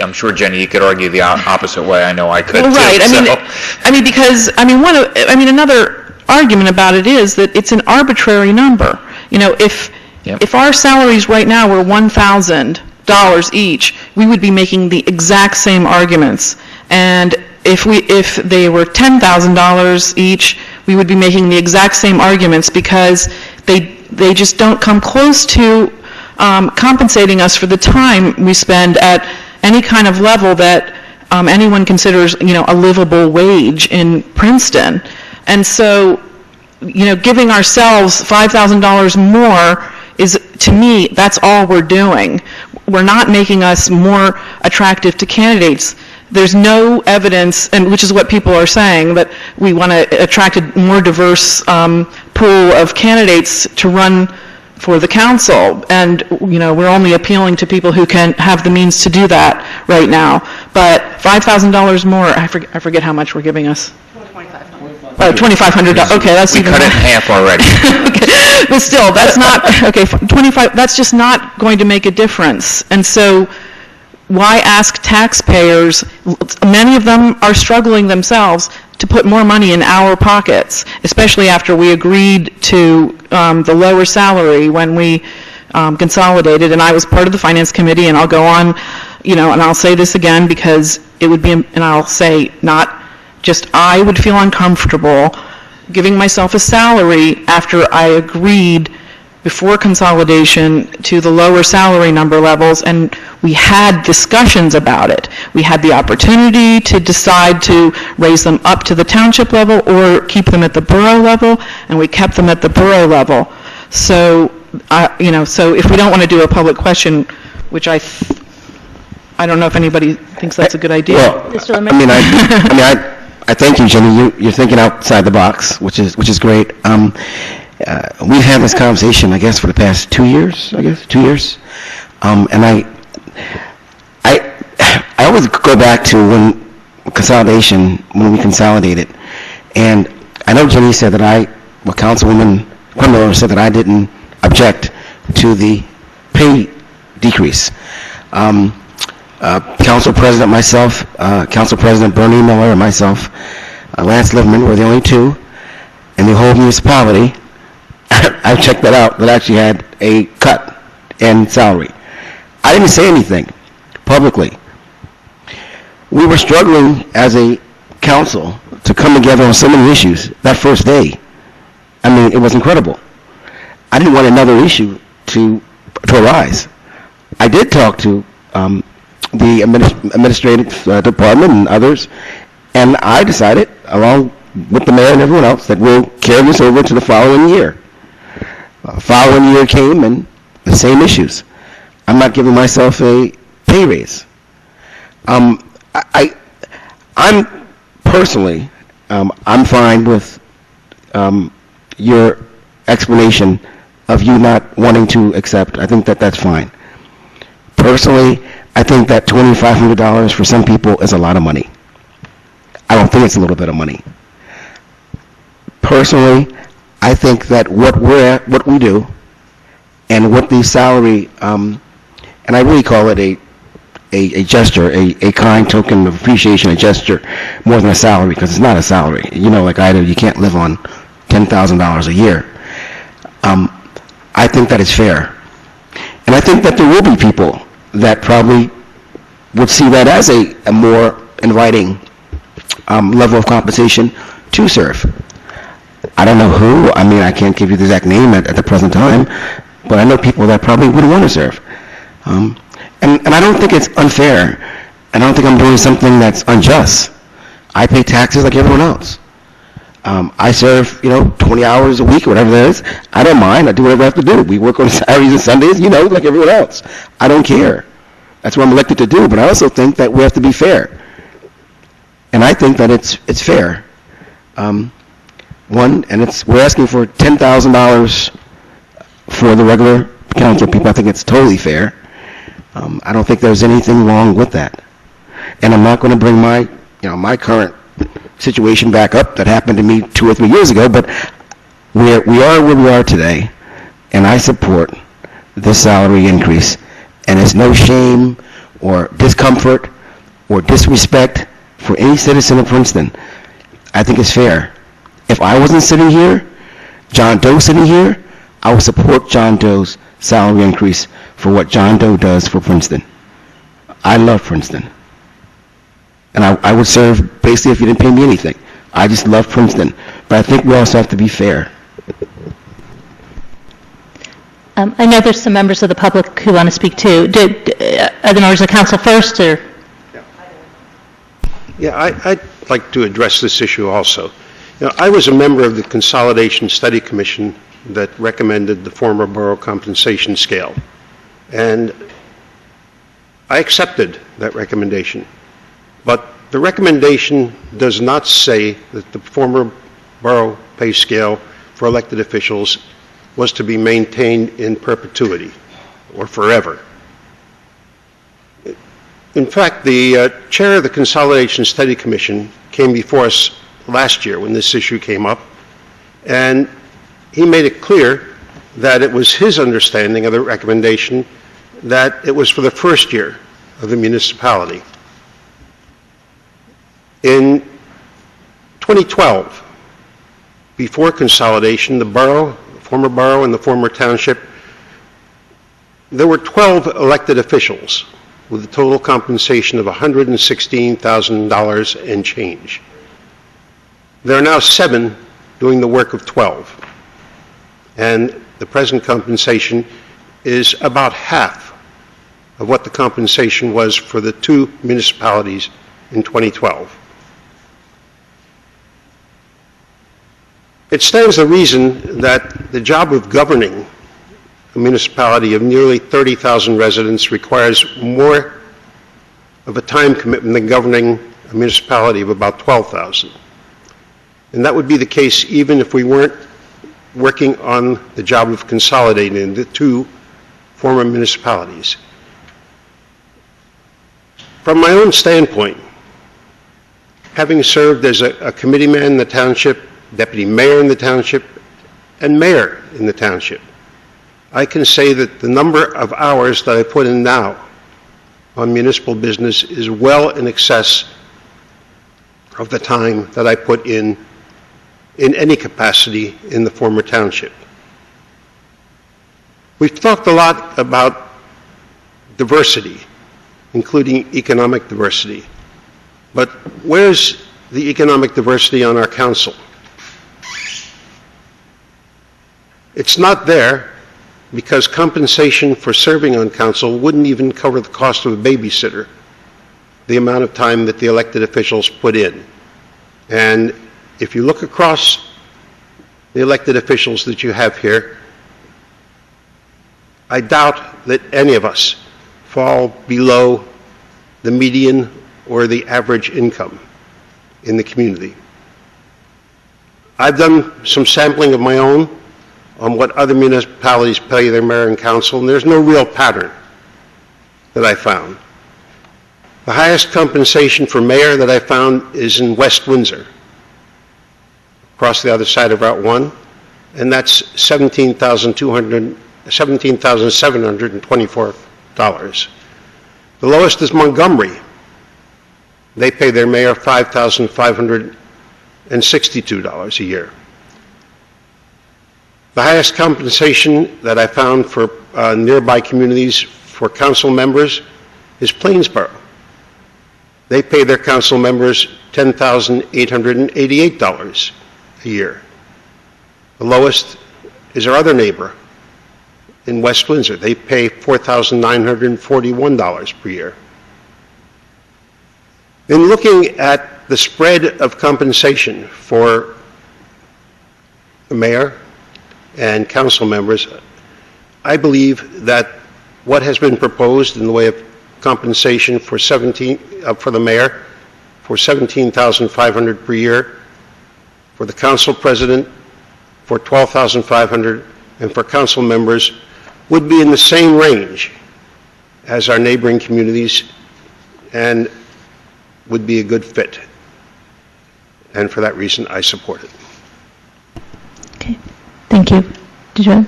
I'm sure, Jenny, you could argue the opposite way. I know I could. Well, right. Too, Because another argument about it is that it's an arbitrary number. If our salaries right now were $1,000 each, we would be making the exact same arguments. And if they were $10,000 each, we would be making the exact same arguments, because they just don't come close to compensating us for the time we spend at any kind of level that anyone considers, a livable wage in Princeton. And so, giving ourselves $5,000 more is, to me, that's all we're doing. We're not making us more attractive to candidates. There's no evidence, and which is what people are saying, that we want to attract a more diverse pool of candidates to run for the council, and we're only appealing to people who can have the means to do that right now. But $5,000 more, I forget how much we're giving us. $2,500. Okay, that's even. We cut it in half already. Okay. But still, that's not okay. 25. That's just not going to make a difference. And so, why ask taxpayers? Many of them are struggling themselves to put more money in our pockets, especially after we agreed to the lower salary when we consolidated, and I was part of the Finance Committee, and I'll go on, and I'll say this again because it would be, and I'll say not just I would feel uncomfortable giving myself a salary after I agreed before consolidation to the lower salary number levels, and we had discussions about it. We had the opportunity to decide to raise them up to the township level or keep them at the borough level, and we kept them at the borough level. So, so if we don't want to do a public question, which I don't know if anybody thinks that's a good idea. Well, I thank you, Jenny. You're thinking outside the box, which is great. We've had this conversation, I guess, for the past 2 years. And I always go back to when we consolidated. And I know Jenny said that Councilwoman Quinmiller said that I didn't object to the pay decrease. Council President, myself, Council President Bernie Miller, and myself, Lance Liverman were the only two in the whole municipality. I checked that out, that actually had a cut in salary. I didn't say anything publicly. We were struggling as a council to come together on so many issues that first day. I mean, it was incredible. I didn't want another issue to arise. I did talk to the administrative department and others, and I decided, along with the mayor and everyone else, that we'll carry this over to the following year. Following year came, and the same issues. I'm not giving myself a pay raise. I'm personally, I'm fine with your explanation of you not wanting to accept. I think that that's fine. Personally, I think that $2,500 for some people is a lot of money. I don't think it's a little bit of money. Personally, I think that what we do, and what the salary, and I really call it a gesture, a kind token of appreciation, a gesture, more than a salary, because it's not a salary. Like I do, you can't live on $10,000 a year. I think that is fair. And I think that there will be people that probably would see that as a more inviting level of compensation to serve. I don't know who. I mean, I can't give you the exact name at the present time, but I know people that probably would want to serve. And I don't think it's unfair. I don't think I'm doing something that's unjust. I pay taxes like everyone else. I serve, 20 hours a week or whatever that is. I don't mind. I do whatever I have to do. We work on Saturdays and Sundays, like everyone else. I don't care. That's what I'm elected to do. But I also think that we have to be fair. And I think that it's fair. We're asking for $10,000 for the regular council people. I think it's totally fair. I don't think there's anything wrong with that. And I'm not going to bring my current situation back up that happened to me 2 or 3 years ago, but we are where we are today, and I support this salary increase. And it's no shame or discomfort or disrespect for any citizen of Princeton. I think it's fair. If I wasn't sitting here, John Doe sitting here, I would support John Doe's salary increase for what John Doe does for Princeton. I love Princeton. And I would serve basically if you didn't pay me anything. I just love Princeton. But I think we also have to be fair. I know there's some members of the public who want to speak too. Are the members of council first, or? Yeah, I'd like to address this issue also. I was a member of the Consolidation Study Commission that recommended the former borough compensation scale. And I accepted that recommendation. But the recommendation does not say that the former borough pay scale for elected officials was to be maintained in perpetuity or forever. In fact, the chair of the Consolidation Study Commission came before us last year when this issue came up, and he made it clear that it was his understanding of the recommendation that it was for the first year of the municipality. In 2012, before consolidation, the borough, the former borough and the former township There were 12 elected officials with a total compensation of $116,000 and change. There are now 7 doing the work of 12, and the present compensation is about half of what the compensation was for the 2 municipalities in 2012. It stands to reason that the job of governing a municipality of nearly 30,000 residents requires more of a time commitment than governing a municipality of about 12,000. And that would be the case even if we weren't working on the job of consolidating the 2 former municipalities. From my own standpoint, having served as a committeeman in the township, deputy mayor in the township, and mayor in the township, I can say that the number of hours that I put in now on municipal business is well in excess of the time that I put in any capacity in the former township. We've talked a lot about diversity, including economic diversity. But where's the economic diversity on our council? It's not there because compensation for serving on council wouldn't even cover the cost of a babysitter, the amount of time that the elected officials put in. And if you look across the elected officials that you have here, I doubt that any of us fall below the median or the average income in the community. I've done some sampling of my own on what other municipalities pay their mayor and council, and there's no real pattern that I found. The highest compensation for mayor that I found is in West Windsor, across the other side of Route 1, and that's $17,724. The lowest is Montgomery. They pay their mayor $5,562 a year. The highest compensation that I found for nearby communities for council members is Plainsboro. They pay their council members $10,888 a year. The lowest is our other neighbor in West Windsor. They pay $4,941 per year. In looking at the spread of compensation for the mayor and council members, I believe that what has been proposed in the way of compensation for the mayor for $17,500 per year, for the council president for $12,500, and for council members would be in the same range as our neighboring communities and would be a good fit. And for that reason, I support it. Okay. Thank you. Did you have?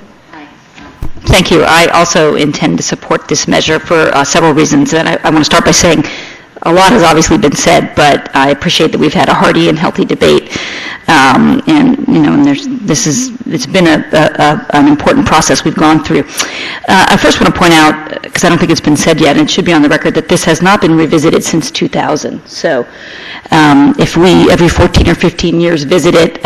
Thank you. I also intend to support this measure for several reasons, and I want to start by saying a lot has obviously been said, but I appreciate that we've had a hearty and healthy debate, and it's been an important process we've gone through. I first want to point out, because I don't think it's been said yet, and it should be on the record, that this has not been revisited since 2000. So if we every 14 or 15 years visit it,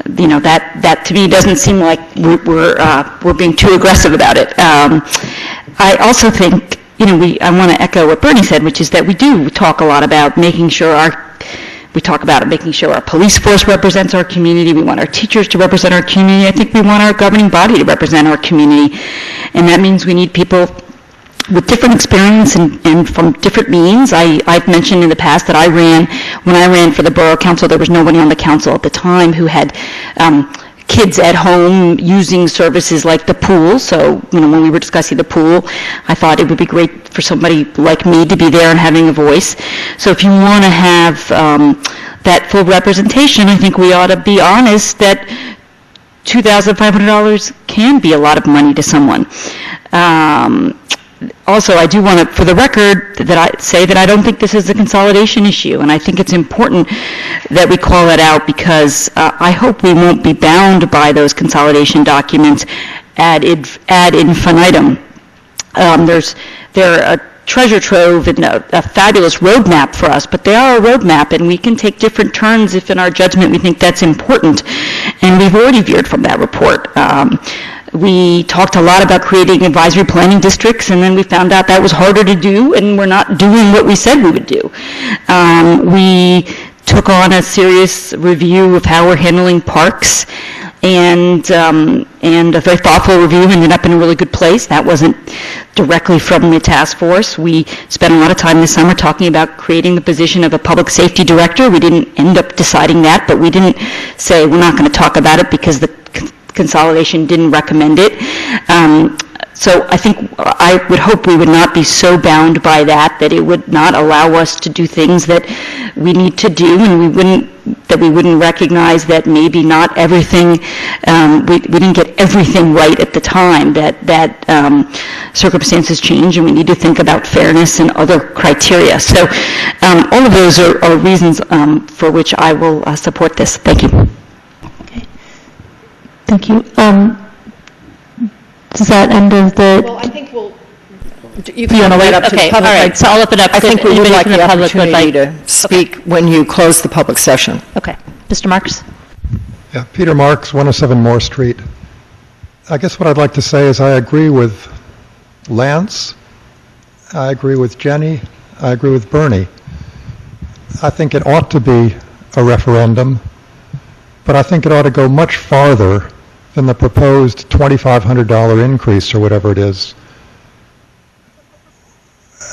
that to me doesn't seem like we're being too aggressive about it. I also think, I want to echo what Bernie said, which is that we do talk a lot about making sure our police force represents our community. We want our teachers to represent our community. I think we want our governing body to represent our community, and that means we need people with different experience and from different means. I've mentioned in the past that when I ran for the borough council, there was nobody on the council at the time who had kids at home using services like the pool. So, when we were discussing the pool, I thought it would be great for somebody like me to be there and having a voice. So if you want to have that full representation, I think we ought to be honest that $2,500 can be a lot of money to someone. Also, I do want to, for the record, that I say that I don't think this is a consolidation issue, and I think it's important that we call it out because I hope we won't be bound by those consolidation documents ad infinitum. They're a treasure trove and a fabulous roadmap for us, but they are a roadmap, and we can take different turns if in our judgment we think that's important, and we've already veered from that report. We talked a lot about creating advisory planning districts, and then we found out that was harder to do, and we're not doing what we said we would do. We took on a serious review of how we're handling parks, and a very thoughtful review ended up in a really good place. That wasn't directly from the task force. We spent a lot of time this summer talking about creating the position of a public safety director. We didn't end up deciding that, but we didn't say we're not going to talk about it because the consolidation didn't recommend it. So I would hope we would not be so bound by that it would not allow us to do things that we need to do, and we wouldn't recognize that maybe not everything, we didn't get everything right at the time, that circumstances change and we need to think about fairness and other criteria. So all of those are reasons for which I will support this. Thank you. Thank you. Does that end of the... Well, I think we'll... You want to wait up to the public? All right, so I'll open it up. I think we would like the opportunity to speak when you close the public session. Okay. Mr. Marks? Yeah, Peter Marks, 107 Moore Street. I guess what I'd like to say is I agree with Lance, I agree with Jenny, I agree with Bernie. I think it ought to be a referendum, but I think it ought to go much farther than the proposed $2,500 increase or whatever it is.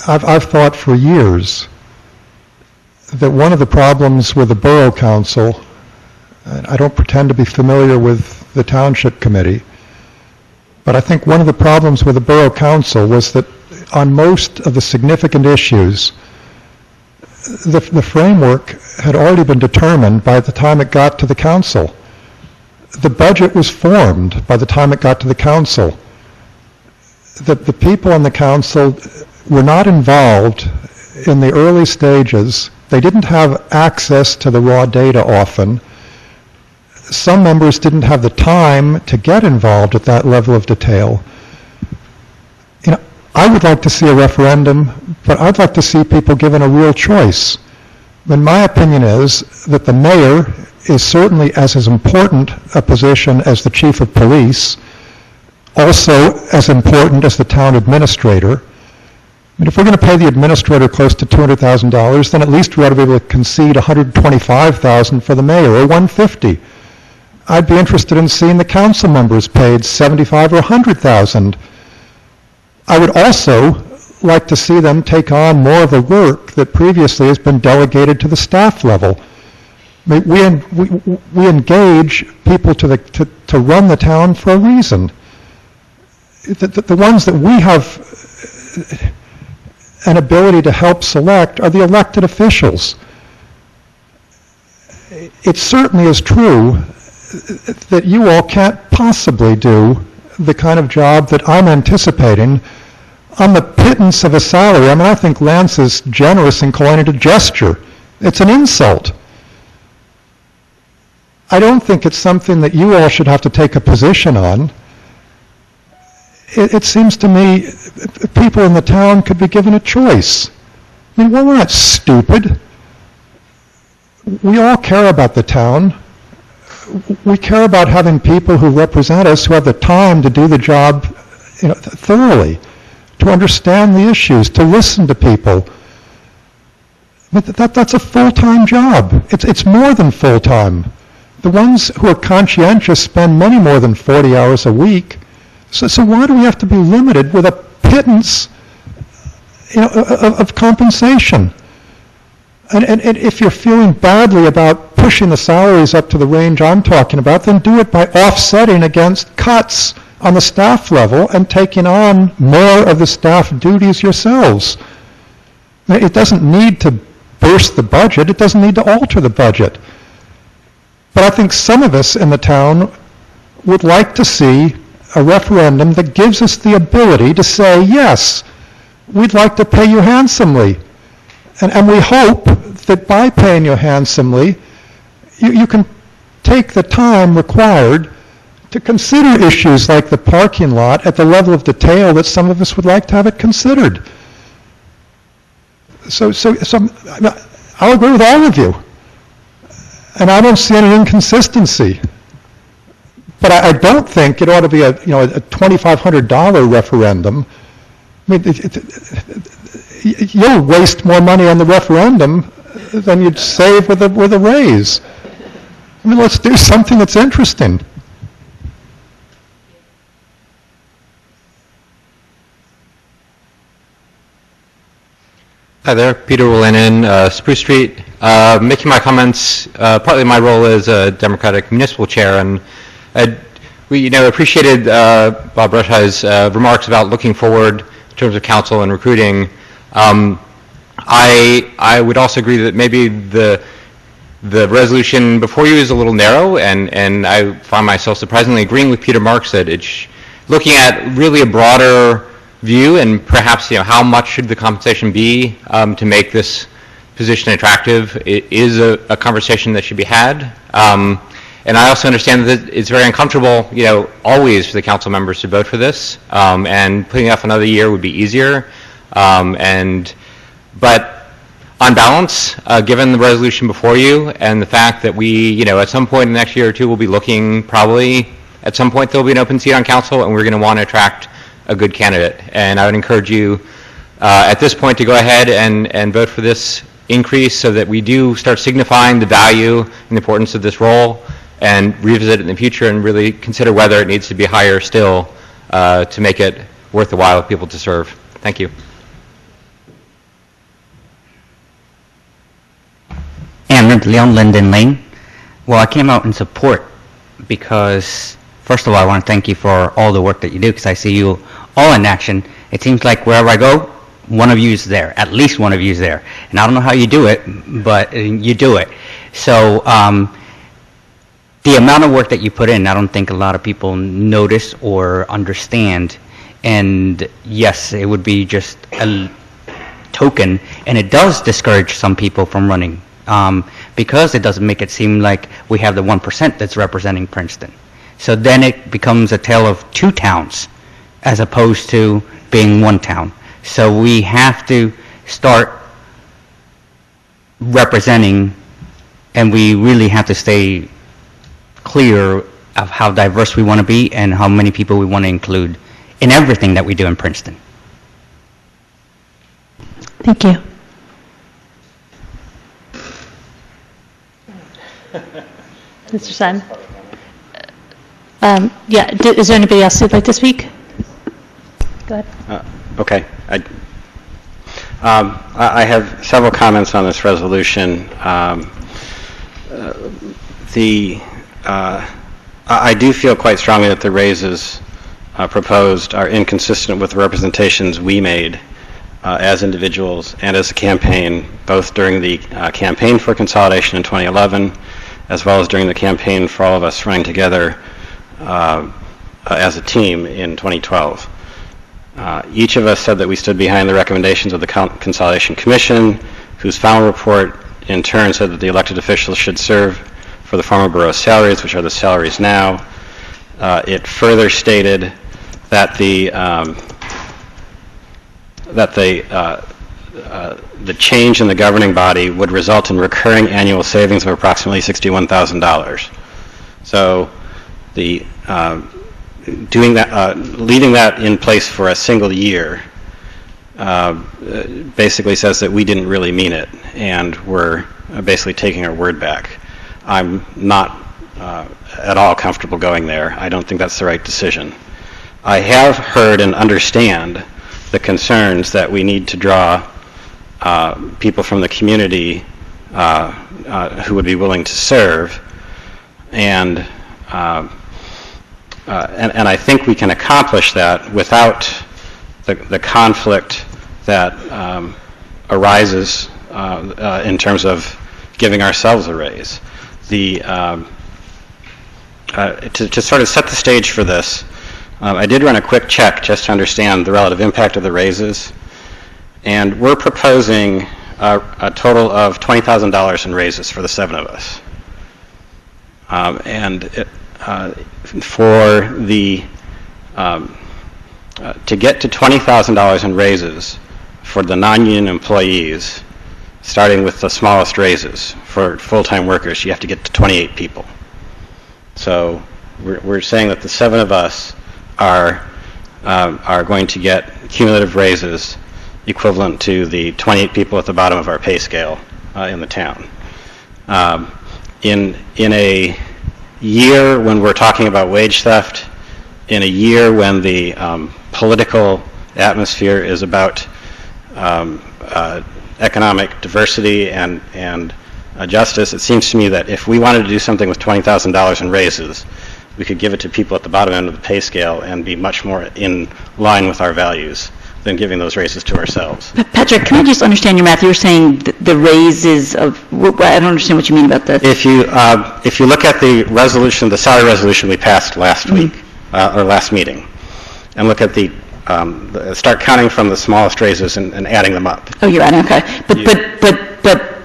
I've thought for years that one of the problems with the Borough Council, I don't pretend to be familiar with the Township Committee, but I think one of the problems with the Borough Council was that on most of the significant issues, the framework had already been determined by the time it got to the council. The budget was formed by the time it got to the council. The people on the council were not involved in the early stages. They didn't have access to the raw data often. Some members didn't have the time to get involved at that level of detail. You know, I would like to see a referendum, but I'd like to see people given a real choice. And my opinion is that the mayor is certainly as important a position as the chief of police, also as important as the town administrator. I mean, if we're going to pay the administrator close to $200,000, then at least we ought to be able to concede $125,000 for the mayor, or $150,000. I'd be interested in seeing the council members paid $75,000 or $100,000. I would also like to see them take on more of the work that previously has been delegated to the staff level. I mean, we engage people to run the town for a reason. The ones that we have an ability to help select are the elected officials. It certainly is true that you all can't possibly do the kind of job that I'm anticipating on the pittance of a salary. I mean, I think Lance is generous in calling it a gesture. It's an insult. I don't think it's something that you all should have to take a position on. It seems to me people in the town could be given a choice. I mean, we're not stupid. We all care about the town. We care about having people who represent us who have the time to do the job, you know, thoroughly, to understand the issues, to listen to people. But that's a full-time job. It's more than full-time. The ones who are conscientious spend many more than 40 hours a week. So why do we have to be limited with a pittance, you know, of compensation? And if you're feeling badly about pushing the salaries up to the range I'm talking about, then do it by offsetting against cuts on the staff level and taking on more of the staff duties yourselves. It doesn't need to burst the budget. It doesn't need to alter the budget. But I think some of us in the town would like to see a referendum that gives us the ability to say, yes, we'd like to pay you handsomely. And we hope that by paying you handsomely, you can take the time required to consider issues like the parking lot at the level of detail that some of us would like to have it considered. So I'll agree with all of you. And I don't see any inconsistency. But I don't think it ought to be a $2,500 referendum. I mean, you'll waste more money on the referendum than you'd save with a raise. I mean, let's do something that's interesting. Hi there, Peter Willinen, Spruce Street. Making my comments, partly my role as a Democratic municipal chair, and we appreciated Bob Brushai's remarks about looking forward in terms of council and recruiting. I would also agree that maybe the resolution before you is a little narrow, and I find myself surprisingly agreeing with Peter Marks that it's looking at really a broader view, and perhaps how much should the compensation be to make this position attractive. It is a conversation that should be had. And I also understand that it's very uncomfortable, always for the council members to vote for this, and putting off another year would be easier. But on balance, given the resolution before you and the fact that we, at some point in the next year or two, will be looking probably at some point there'll be an open seat on council, and we're going to want to attract a good candidate. And I would encourage you at this point to go ahead and vote for this increase so that we do start signifying the value and the importance of this role, and revisit it in the future and really consider whether it needs to be higher still to make it worth the while of people to serve. Thank you. And Leon Linden Lane. Well, I came out in support because, first of all, I want to thank you for all the work that you do, because I see you all in action. It seems like wherever I go, one of you is there, at least one of you is there. And I don't know how you do it, but you do it. So the amount of work that you put in, I don't think a lot of people notice or understand. And yes, it would be just a token, and it does discourage some people from running, because it doesn't make it seem like we have the 1% that's representing Princeton. So then it becomes a tale of two towns as opposed to being one town. So we have to start representing, and we really have to stay clear of how diverse we want to be and how many people we want to include in everything that we do in Princeton. Thank you. Mr. Simon? Yeah, is there anybody else who'd like to speak? Go ahead. Okay. I have several comments on this resolution. I do feel quite strongly that the raises proposed are inconsistent with the representations we made as individuals and as a campaign, both during the campaign for consolidation in 2011, as well as during the campaign for all of us running together as a team in 2012. Each of us said that we stood behind the recommendations of the Consolidation Commission, whose final report in turn said that the elected officials should serve for the former borough salaries, which are the salaries now. It further stated that the change in the governing body would result in recurring annual savings of approximately $61,000. So the doing that, leaving that in place for a single year basically says that we didn't really mean it, and we're basically taking our word back. I'm not at all comfortable going there. I don't think that's the right decision. I have heard and understand the concerns that we need to draw people from the community who would be willing to serve, and I think we can accomplish that without the conflict that arises in terms of giving ourselves a raise. To sort of set the stage for this, I did run a quick check just to understand the relative impact of the raises, and we're proposing a total of $20,000 in raises for the seven of us. for the to get to $20,000 in raises for the non-union employees, starting with the smallest raises for full-time workers, you have to get to 28 people. So we're saying that the 7 of us are going to get cumulative raises equivalent to the 28 people at the bottom of our pay scale in the town. In a year when we're talking about wage theft, in a year when the political atmosphere is about economic diversity and justice, it seems to me that if we wanted to do something with $20,000 in raises, we could give it to people at the bottom end of the pay scale and be much more in line with our values than giving those raises to ourselves. Patrick, can I just understand your math? You were saying the raises of, I don't understand what you mean about that. If you look at the resolution, the salary resolution we passed last week, or last meeting, and look at start counting from the smallest raises and adding them up. Oh, you're adding, okay. But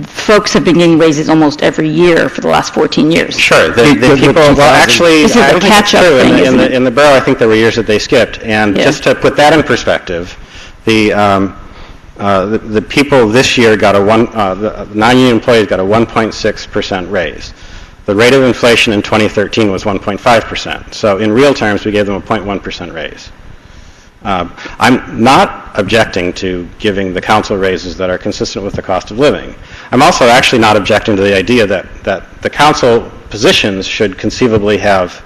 folks have been getting raises almost every year for the last 14 years. Sure. The people, well, actually, this is a catch-up thing, isn't it? In the borough, I think there were years that they skipped. And just to put that in perspective, the people this year got the non-union employees got a 1.6% raise. The rate of inflation in 2013 was 1.5%. So in real terms, we gave them a 0.1% raise. I'm not objecting to giving the council raises that are consistent with the cost of living. I'm also actually not objecting to the idea that the council positions should conceivably have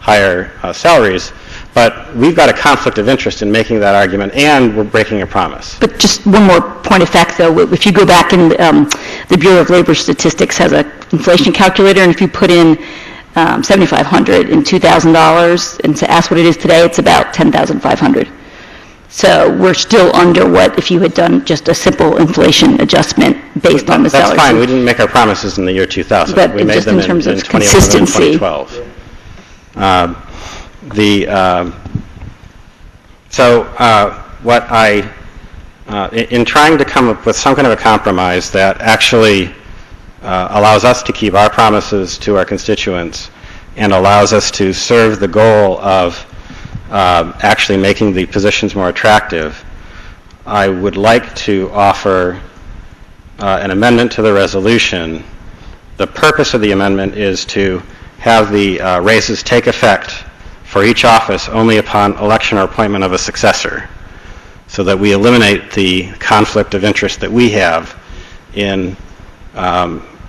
higher salaries, but we've got a conflict of interest in making that argument, and we're breaking a promise. But just one more point of fact, though. If you go back in the Bureau of Labor Statistics has an inflation calculator, and if you put in $7,500 and $2,000 and to ask what it is today, it's about $10,500. So we're still under what if you had done just a simple inflation adjustment based on the salary. That's fine. We didn't make our promises in the year 2000. But we made just them in terms of 2011 and consistency. 2012. What in trying to come up with some kind of a compromise that actually allows us to keep our promises to our constituents and allows us to serve the goal of actually making the positions more attractive, I would like to offer an amendment to the resolution. The purpose of the amendment is to have the raises take effect for each office only upon election or appointment of a successor, so that we eliminate the conflict of interest that we have in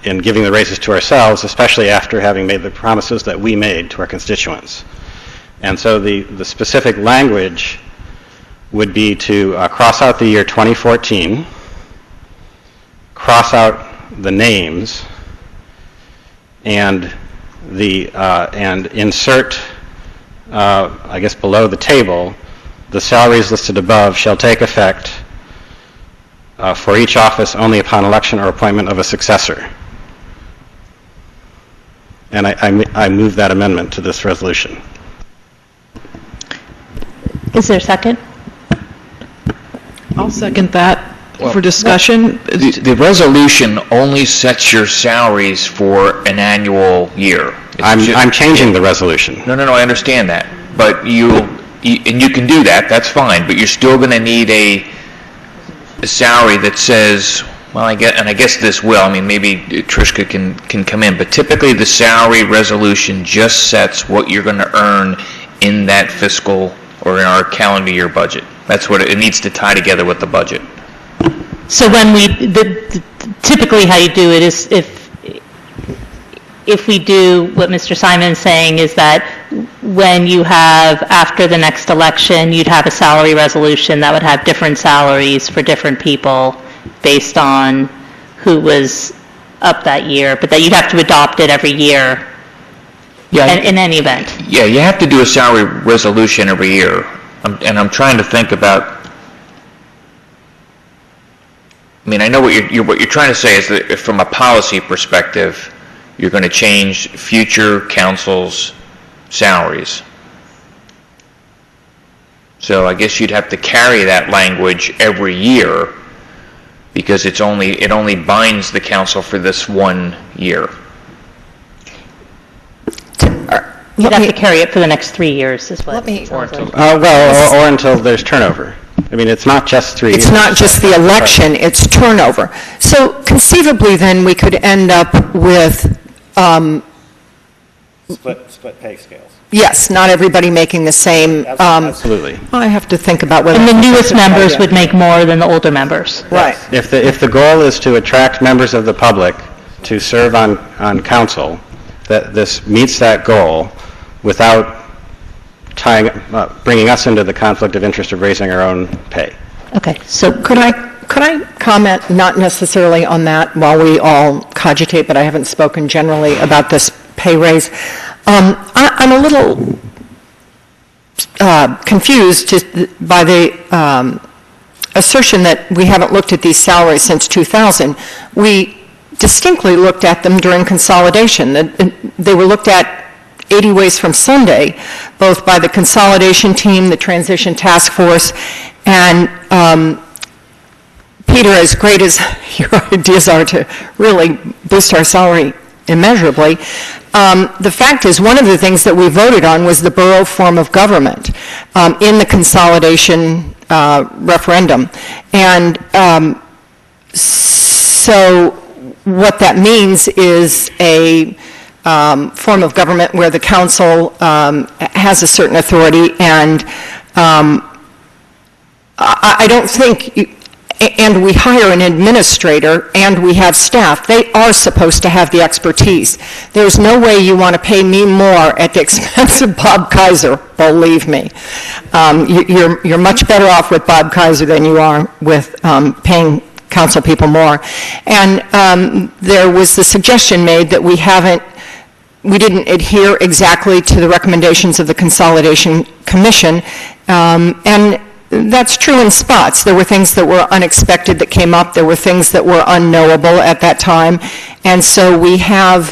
giving the raises to ourselves, especially after having made the promises that we made to our constituents. And so the specific language would be to cross out the year 2014, cross out the names, and insert, I guess below the table, the salaries listed above shall take effect for each office only upon election or appointment of a successor. And I move that amendment to this resolution. Is there a second? I'll second that for discussion. The resolution only sets your salaries for an annual year. I'm changing the resolution. No, I understand that. But you can do that, that's fine, but you're still going to need a salary that says, well, I guess this will, maybe Trishka can come in, but typically the salary resolution just sets what you're going to earn in that fiscal or in our calendar year budget. That's what it needs to tie together with the budget. So when typically how you do it is if we do what Mr. Simon is saying is that when you have, after the next election, you'd have a salary resolution that would have different salaries for different people based on who was up that year, but that you'd have to adopt it every year in any event. Yeah, you have to do a salary resolution every year. I'm trying to think about, I know what you're trying to say is that from a policy perspective, you're going to change future councils' salaries. So I guess you'd have to carry that language every year because it only binds the council for this one year. You'd have to carry it for the next 3 years, is what. Or until there's turnover. I mean, it's not just 3 years. It's not just the election, it's turnover. So conceivably, then, we could end up with, Split pay scales. yes, not everybody making the same. Absolutely. I have to think about whether. And the that's newest a good members idea. would make more than the older members. Right. If the goal is to attract members of the public to serve on council, that this meets that goal without bringing us into the conflict of interest of raising our own pay. Okay, so Could I comment, not necessarily on that while we all cogitate, but I haven't spoken generally about this pay raise. I'm a little confused by the assertion that we haven't looked at these salaries since 2000. We distinctly looked at them during consolidation. They were looked at 80 ways from Sunday, both by the consolidation team, the transition task force, and Peter, as great as your ideas are to really boost our salary immeasurably, the fact is one of the things that we voted on was the borough form of government in the consolidation referendum. And so what that means is a form of government where the council has a certain authority, and I don't think, and we hire an administrator and we have staff, they are supposed to have the expertise. There's no way you want to pay me more at the expense of Bob Kaiser, believe me. You're much better off with Bob Kaiser than you are with paying council people more. And there was the suggestion made that we didn't adhere exactly to the recommendations of the Consolidation Commission, and that's true in spots. There were things that were unexpected that came up. There were things that were unknowable at that time. And so we have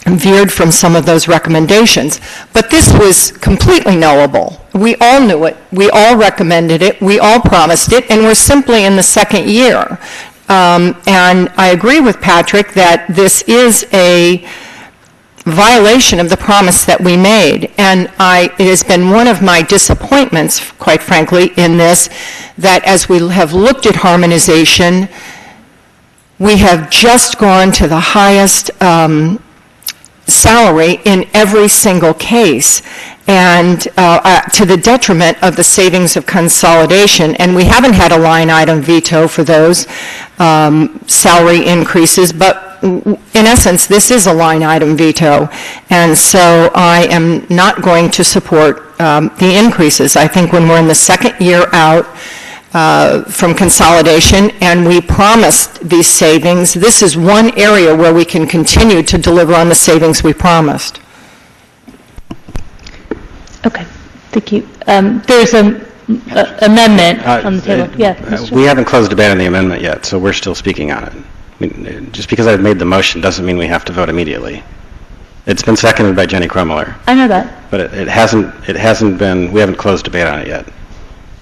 veered from some of those recommendations. But this was completely knowable. We all knew it. We all recommended it. We all promised it. And we're simply in the second year. And I agree with Patrick that this is a violation of the promise that we made. And it has been one of my disappointments, quite frankly, in this, that as we have looked at harmonization, we have just gone to the highest salary in every single case, and to the detriment of the savings of consolidation. And we haven't had a line item veto for those salary increases, but in essence, this is a line item veto. And so I am not going to support the increases. I think when we're in the second year out from consolidation and we promised these savings, this is one area where we can continue to deliver on the savings we promised. Okay, thank you. There's an amendment on the table. Yeah, We haven't closed debate on the amendment yet, so we're still speaking on it. I mean, just because I've made the motion doesn't mean we have to vote immediately. It's been seconded by Jenny Krummeler. I know that. But it hasn't been, we haven't closed debate on it yet.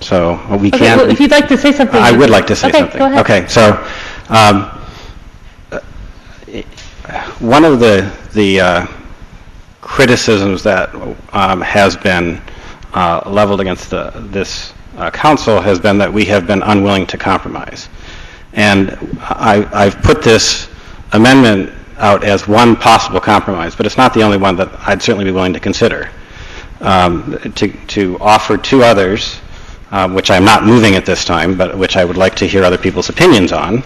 So we Okay, can't. well, if you'd like to say something. I would like to say something. Go ahead. Okay, so one of the criticisms that has been leveled against this council has been that we have been unwilling to compromise. And I've put this amendment out as one possible compromise, but it's not the only one that I'd certainly be willing to consider. To offer two others, which I'm not moving at this time, but which I would like to hear other people's opinions on.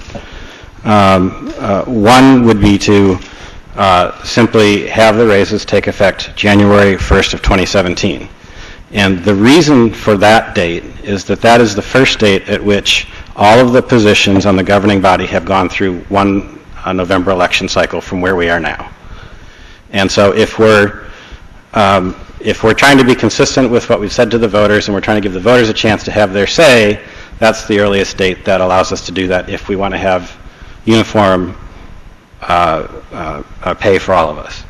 One would be to simply have the raises take effect January 1st of 2017. And the reason for that date is that is the first date at which all of the positions on the governing body have gone through one November election cycle from where we are now. And so if we're trying to be consistent with what we've said to the voters and we're trying to give the voters a chance to have their say, that's the earliest date that allows us to do that if we want to have uniform pay for all of us.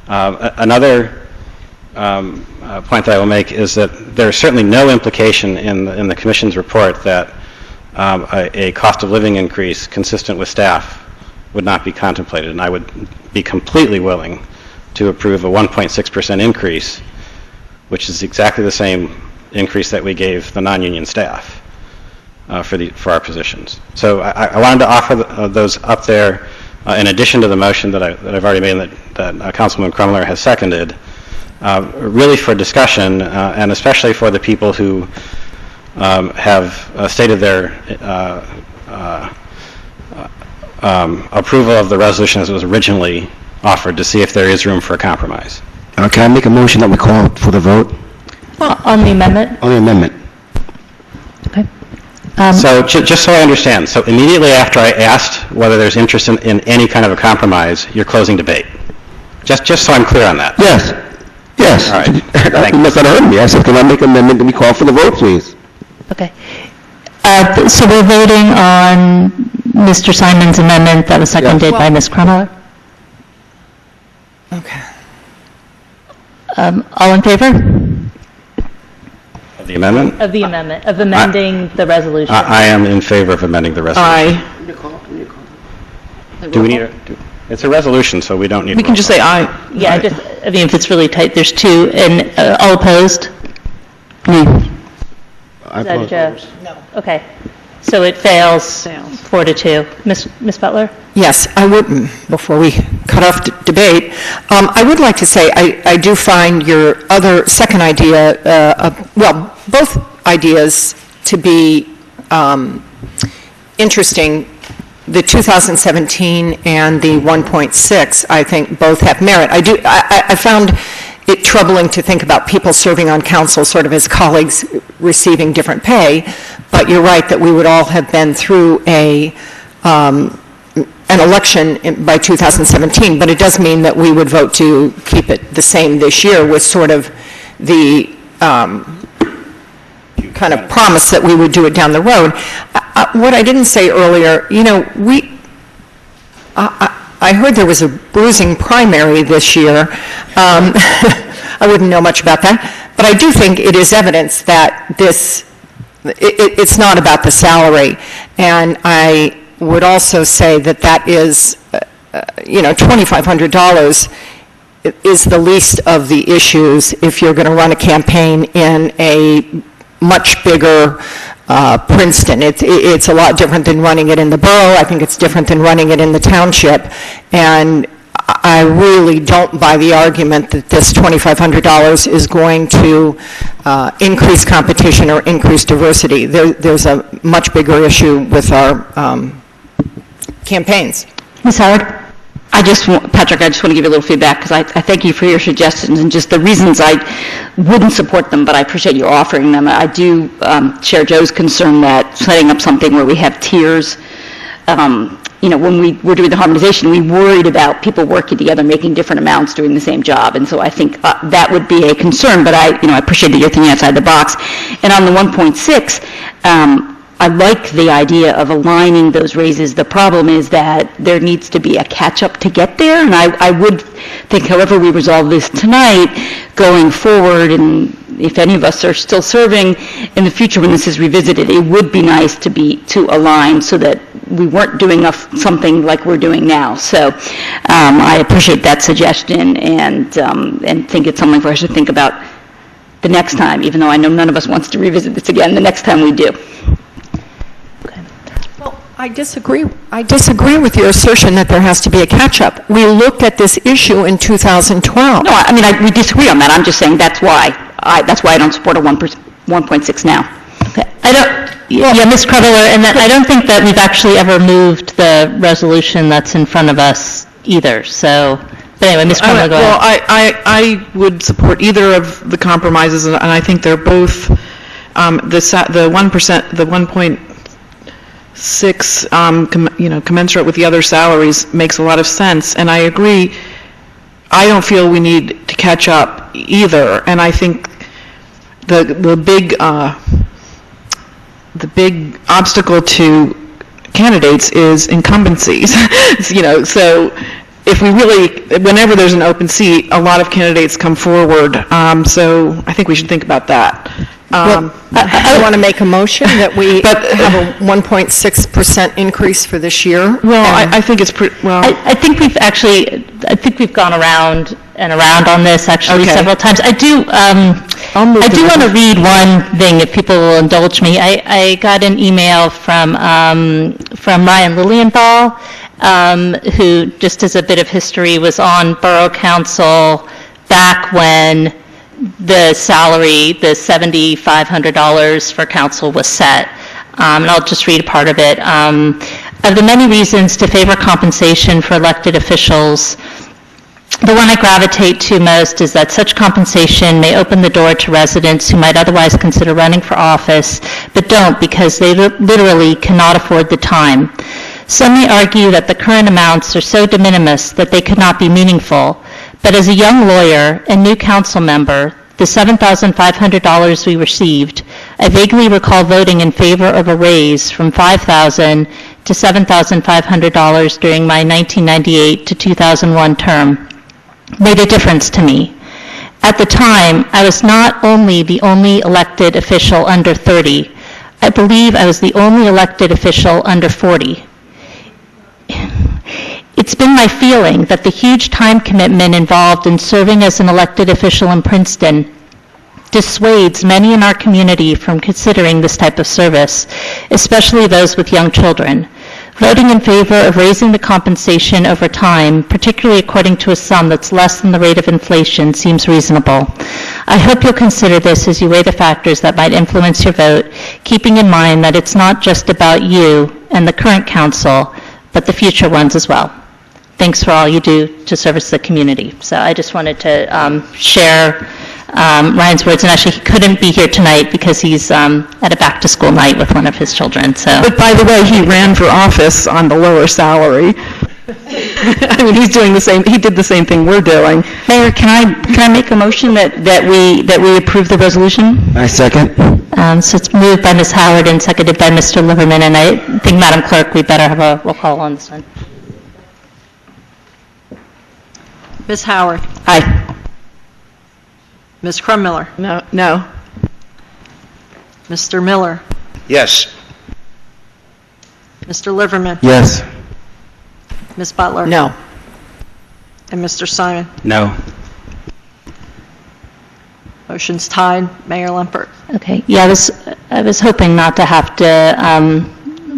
Another point that I will make is that there is certainly no implication in the Commission's report that a cost of living increase consistent with staff would not be contemplated, and I would be completely willing to approve a 1.6% increase, which is exactly the same increase that we gave the non-union staff for our positions. So I wanted to offer those up there in addition to the motion that I've already made that Councilman Crumler has seconded, really for discussion and especially for the people who have stated their approval of the resolution as it was originally offered, to see if there is room for a compromise. Can I make a motion that we call for the vote? On the amendment? On the amendment. Okay. So just so I understand, so immediately after I asked whether there's interest in any kind of a compromise, you're closing debate. Just so I'm clear on that. Yes. Yes. All right. You must have heard me. I said, can I make an amendment that we call for the vote, please? Okay. So we're voting on Mr. Simon's amendment that was seconded by Ms. Crumler? Okay. All in favor? Of the amendment? Of the amendment, of amending the resolution. I am in favor of amending the resolution. Aye. Do we need it's a resolution, so we don't need We can just say aye. Yeah, I mean, if it's really tight, there's two, and all opposed? No. Is that a Joe? No. Okay. So it fails 4-2. Ms. Butler? Yes, I would, before we cut off debate, I would like to say I do find your second idea, both ideas to be interesting. The 2017 and the 1.6, I think both have merit. I found it troubling to think about people serving on council sort of as colleagues receiving different pay, but you're right that we would all have been through an election by 2017, but it does mean that we would vote to keep it the same this year with sort of the kind of promise that we would do it down the road. What I didn't say earlier, I heard there was a bruising primary this year. I wouldn't know much about that, but I do think it is evidence that it's not about the salary. And I would also say that is, $2,500 is the least of the issues if you're going to run a campaign in a much bigger Princeton. It's a lot different than running it in the borough. I think it's different than running it in the township. And I really don't buy the argument that this $2,500 is going to increase competition or increase diversity. There's a much bigger issue with our campaigns. Ms. Howard? Patrick, I just want to give you a little feedback because I thank you for your suggestions and just the reasons I wouldn't support them, but I appreciate you offering them. I do share Joe's concern that setting up something where we have tiers, when we were doing the harmonization, we worried about people working together, making different amounts, doing the same job, and so I think that would be a concern, but I appreciate that you're thinking outside the box. And on the 1.6, I like the idea of aligning those raises. The problem is that there needs to be a catch-up to get there, and I would think however we resolve this tonight, going forward, and if any of us are still serving in the future when this is revisited, it would be nice to align so that we weren't doing something like we're doing now. So I appreciate that suggestion and think it's something for us to think about the next time, even though I know none of us wants to revisit this again the next time we do. I disagree with your assertion that there has to be a catch-up. We looked at this issue in 2012. No, we disagree on that. I'm just saying that's why I don't support a 1.6 now. Okay. Ms. Crumler, and I don't think that we've actually ever moved the resolution that's in front of us either. So, but anyway, Ms. Crumler, go ahead. Well, I would support either of the compromises, and I think they're both the 1%, the 1.6, commensurate with the other salaries makes a lot of sense, and I agree. I don't feel we need to catch up either, and I think the big obstacle to candidates is incumbencies. So if we whenever there's an open seat, a lot of candidates come forward. So I think we should think about that. I want to make a motion that we have a 1.6% increase for this year. Well, I think it's pretty well. I think we've gone around and around on this actually Okay. several times. I do want to read one thing, if people will indulge me. I got an email from Ryan Lilienthal, who, just as a bit of history, was on Borough Council back when the salary, the $7,500 for council was set. And I'll just read a part of it. Of the many reasons to favor compensation for elected officials, the one I gravitate to most is that such compensation may open the door to residents who might otherwise consider running for office, but don't because they literally cannot afford the time. Some may argue that the current amounts are so de minimis that they could not be meaningful, but as a young lawyer and new council member, the $7,500 we received, I vaguely recall voting in favor of a raise from $5,000 to $7,500 during my 1998 to 2001 term. Made a difference to me. At the time, I was not only the only elected official under 30, I believe I was the only elected official under 40. It's been my feeling that the huge time commitment involved in serving as an elected official in Princeton dissuades many in our community from considering this type of service, especially those with young children. Voting in favor of raising the compensation over time, particularly according to a sum that's less than the rate of inflation, seems reasonable. I hope you'll consider this as you weigh the factors that might influence your vote, keeping in mind that it's not just about you and the current council, but the future ones as well. Thanks for all you do to service the community. So I just wanted to share Ryan's words, and actually he couldn't be here tonight because he's at a back-to-school night with one of his children. So. But by the way, he ran for office on the lower salary. I mean, he's doing the same. He did the same thing we're doing. Mayor, can I make a motion that we approve the resolution? I second. So it's moved by Ms. Howard and seconded by Mr. Liverman, and I think, Madam Clerk, we better have a roll call on this one. Ms. Howard? Aye. Ms. Crummiller? No. Mr. Miller? Yes. Mr. Liverman? Yes. Ms. Butler? No. And Mr. Simon? No. Motion's tied. Mayor Limpert? Okay. Yeah, I was hoping not to have to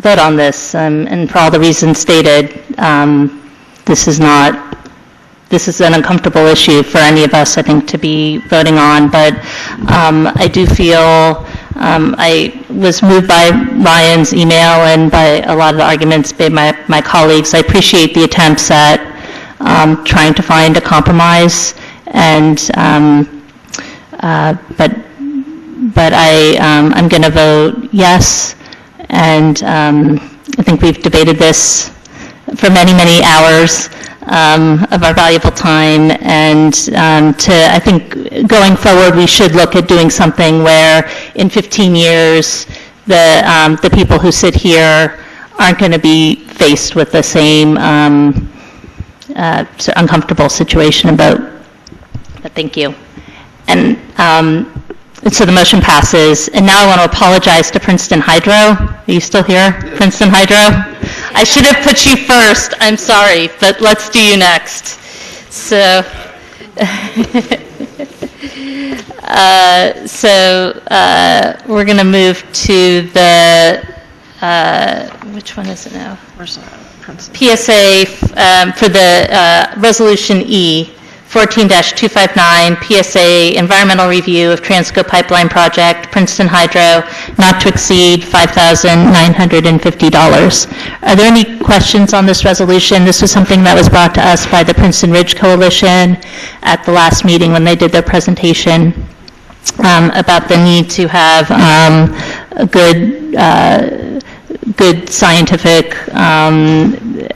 vote on this, and for all the reasons stated, this is an uncomfortable issue for any of us, I think, to be voting on, but I do feel I was moved by Ryan's email and by a lot of the arguments by my colleagues. I appreciate the attempts at trying to find a compromise, and but I'm going to vote yes, and I think we've debated this for many, many hours of our valuable time, and I think going forward we should look at doing something where in 15 years the people who sit here aren't going to be faced with the same uncomfortable situation about. But thank you. And so the motion passes. And now I want to apologize to Princeton Hydro. Are you still here, Princeton Hydro? I should have put you first. I'm sorry, but let's do you next. So, we're going to move to the, which one is it now? PSA for the Resolution E, 14-259, PSA Environmental Review of Transco Pipeline Project, Princeton Hydro, not to exceed $5,950. Are there any questions on this resolution? This was something that was brought to us by the Princeton Ridge Coalition at the last meeting when they did their presentation about the need to have a good scientific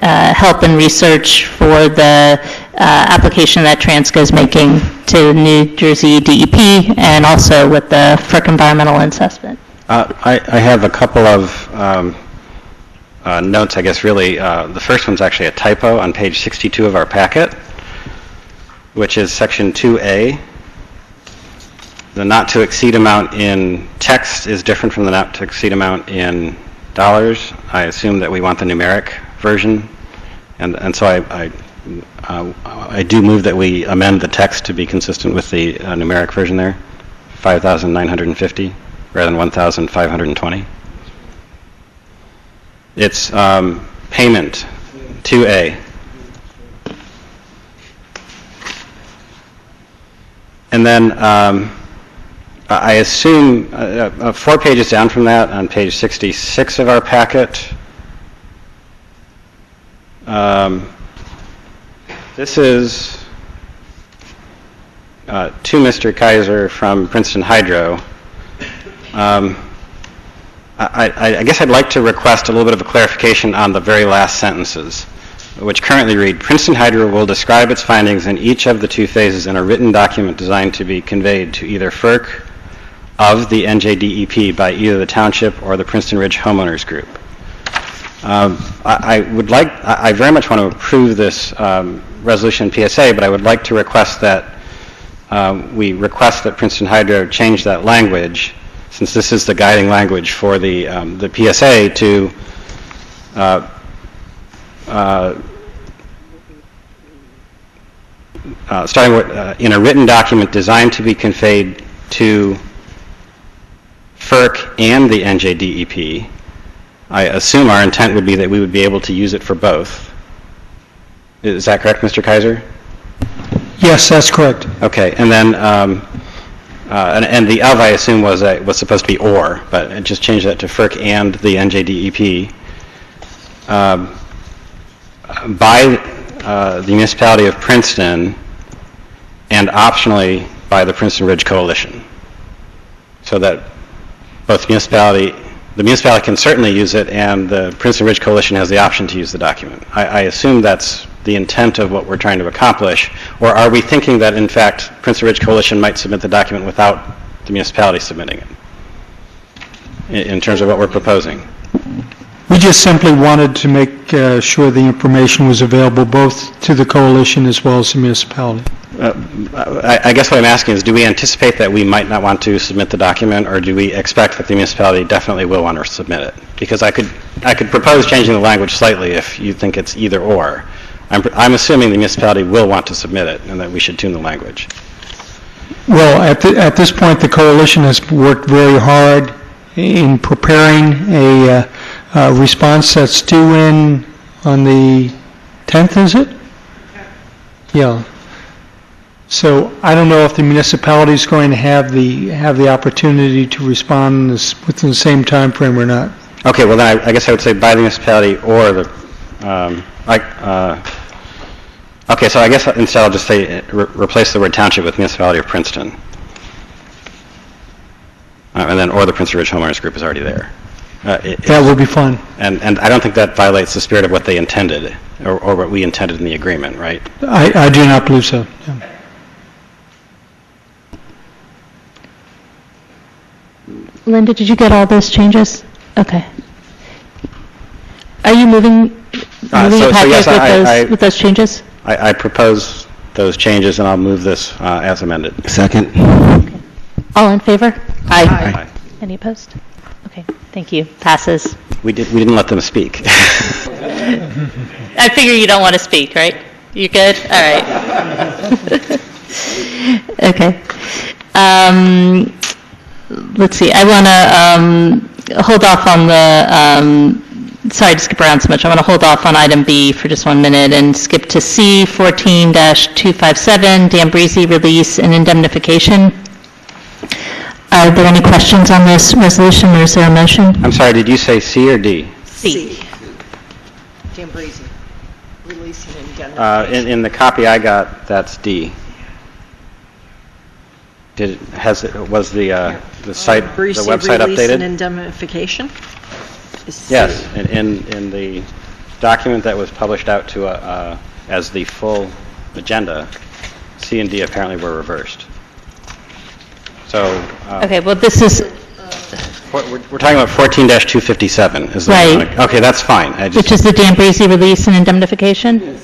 help and research for the application that Transco is making to New Jersey DEP and also with the FERC environmental assessment. I have a couple of notes, I guess, really. The first one's actually a typo on page 62 of our packet, which is section 2A. The not to exceed amount in text is different from the not to exceed amount in dollars. I assume that we want the numeric version, and so I I do move that we amend the text to be consistent with the numeric version there, 5,950 rather than 1,520. It's payment 2A. And then I assume 4 pages down from that, on page 66 of our packet, this is to Mr. Kaiser from Princeton Hydro. I guess I'd like to request a little bit of a clarification on the very last sentences, which currently read, Princeton Hydro will describe its findings in each of the 2 phases in a written document designed to be conveyed to either FERC of the NJDEP by either the township or the Princeton Ridge Homeowners Group. I very much want to approve this resolution PSA, but I would like to request that we request that Princeton Hydro change that language, since this is the guiding language for the PSA, to starting with in a written document designed to be conveyed to FERC and the NJDEP. I assume our intent would be that we would be able to use it for both. Is that correct, Mr. Kaiser? Yes, that's correct. Okay, and then and the of I assume was supposed to be or, but just change that to FERC and the NJDEP by the municipality of Princeton and optionally by the Princeton Ridge Coalition, so that both the municipality can certainly use it, and the Princeton Ridge Coalition has the option to use the document. I assume that's the intent of what we're trying to accomplish, or are we thinking that, in fact, Princeton Ridge Coalition might submit the document without the municipality submitting it, in terms of what we're proposing? We just simply wanted to make sure the information was available both to the coalition as well as the municipality. I guess what I'm asking is, do we anticipate that we might not want to submit the document, or do we expect that the municipality definitely will want to submit it? Because I could propose changing the language slightly if you think it's either or. I'm assuming the municipality will want to submit it, and that we should tune the language. Well, at this point, the coalition has worked very hard in preparing a response that's due in on the 10th, is it? Yeah. So I don't know if the municipality is going to have the opportunity to respond within the same time frame or not. Okay, well then I guess I would say by the municipality or the, okay, so I guess instead I'll just say replace the word township with municipality of Princeton. And then or the Princeton Ridge Homeowners Group is already there. That would be fun. And I don't think that violates the spirit of what they intended, or what we intended in the agreement, right? I do not believe so. Yeah. Linda, did you get all those changes? Okay. Are you moving the packet with those changes? I propose those changes, and I'll move this as amended. Second. Okay. All in favor? Aye. Aye. Any opposed? Okay, thank you. Passes. We didn't let them speak. I figure you don't want to speak, right? You good? All right. Okay. Let's see. I want to hold off on the, sorry to skip around so much. I want to hold off on item B for just 1 minute and skip to C, 14-257, dam breezy release and indemnification. Are there any questions on this resolution, or is there a motion? I'm sorry, did you say C or D? C. Dam breezy, release and indemnification. In the copy I got, that's D. Was the site, the website release and updated? indemnification? Yes, in the document that was published out to as the full agenda, C and D apparently were reversed. So Okay, well, this is, we're talking about 14-257. Is Right. that okay? That's fine. which is the dam breezy release and indemnification?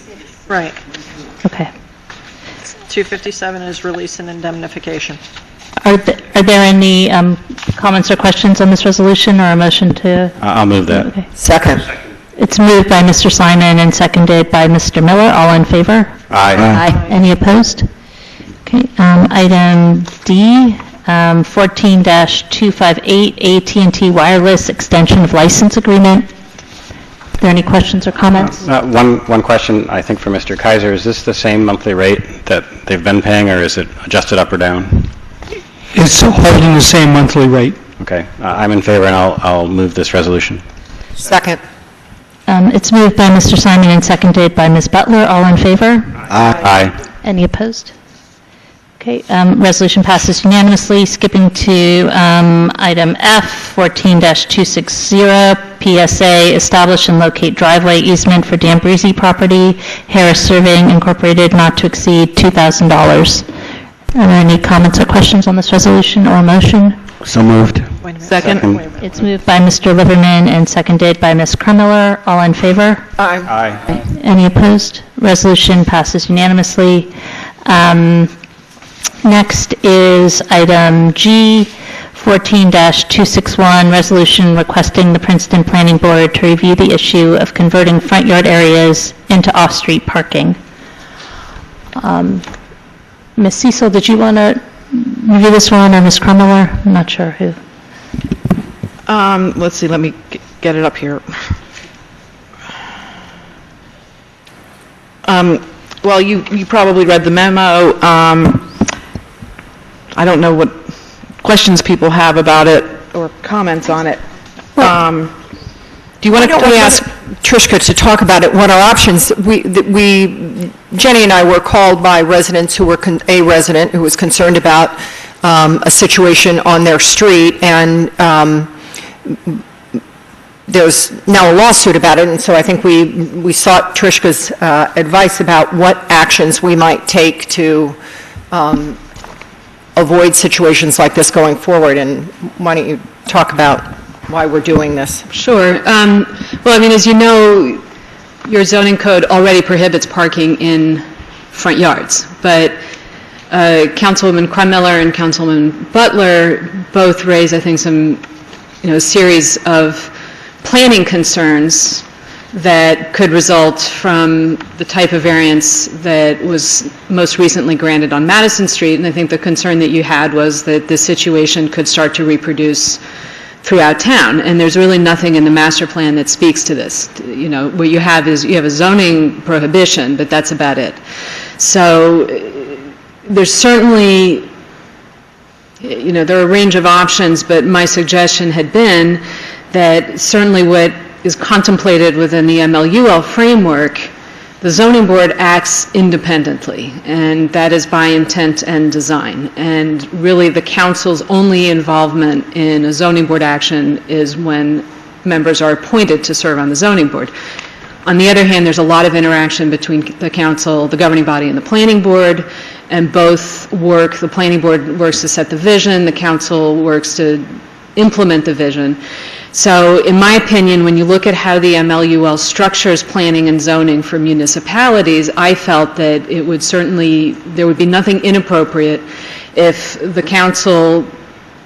Right. Okay. 257 is release and indemnification. Are there any comments or questions on this resolution, or a motion to? I'll move that. Okay. Second. It's moved by Mr. Simon and seconded by Mr. Miller. All in favor? Aye. Any opposed? Okay, item D, 14-258, AT&T Wireless Extension of License Agreement. Are there any questions or comments? One question, I think, for Mr. Kaiser. Is this the same monthly rate that they've been paying, or is it adjusted up or down? It's holding the same monthly rate. Okay. I'm in favor, and I'll move this resolution. Second. It's moved by Mr. Simon and seconded by Ms. Butler. All in favor? Aye. Any opposed? Okay, resolution passes unanimously. Skipping to item F, 14-260, PSA, establish and locate driveway easement for D'Ambrisi property, Harris Surveying Incorporated, not to exceed $2,000. Are there any comments or questions on this resolution or motion? So moved. Second. It's moved by Mr. Liverman and seconded by Ms. Krummeller. All in favor? Aye. Any opposed? Resolution passes unanimously. Next is item G, 14-261, resolution requesting the Princeton Planning Board to review the issue of converting front yard areas into off-street parking. Ms. Cecil, did you want to review this one, or Ms. Krummeller? I'm not sure who. Let's see, let me get it up here. Well, you probably read the memo. I don't know what questions people have about it or comments on it. Do you want to ask Trishka to talk about it? What are options? Jenny and I were called by residents who were, a resident who was concerned about a situation on their street, and there's now a lawsuit about it, and so I think we sought Trishka's advice about what actions we might take to avoid situations like this going forward. And why don't you talk about why we're doing this? Sure. Well, I mean, as you know, your zoning code already prohibits parking in front yards, but Councilwoman Krummeller and Councilman Butler both raise, I think, some, series of planning concerns that could result from the type of variance that was most recently granted on Madison Street. And I think the concern that you had was that this situation could start to reproduce throughout town. And there's really nothing in the master plan that speaks to this. What you have is you have a zoning prohibition, but that's about it. So there's certainly, there are a range of options, but my suggestion had been that certainly what is contemplated within the MLUL framework, the zoning board acts independently, and that is by intent and design. And really the council's only involvement in a zoning board action is when members are appointed to serve on the zoning board. On the other hand, there's a lot of interaction between the council, the governing body, and the planning board, and both work. The planning board works to set the vision, the council works to implement the vision. So in my opinion, when you look at how the MLUL structures planning and zoning for municipalities, I felt that it would certainly, there would be nothing inappropriate if the council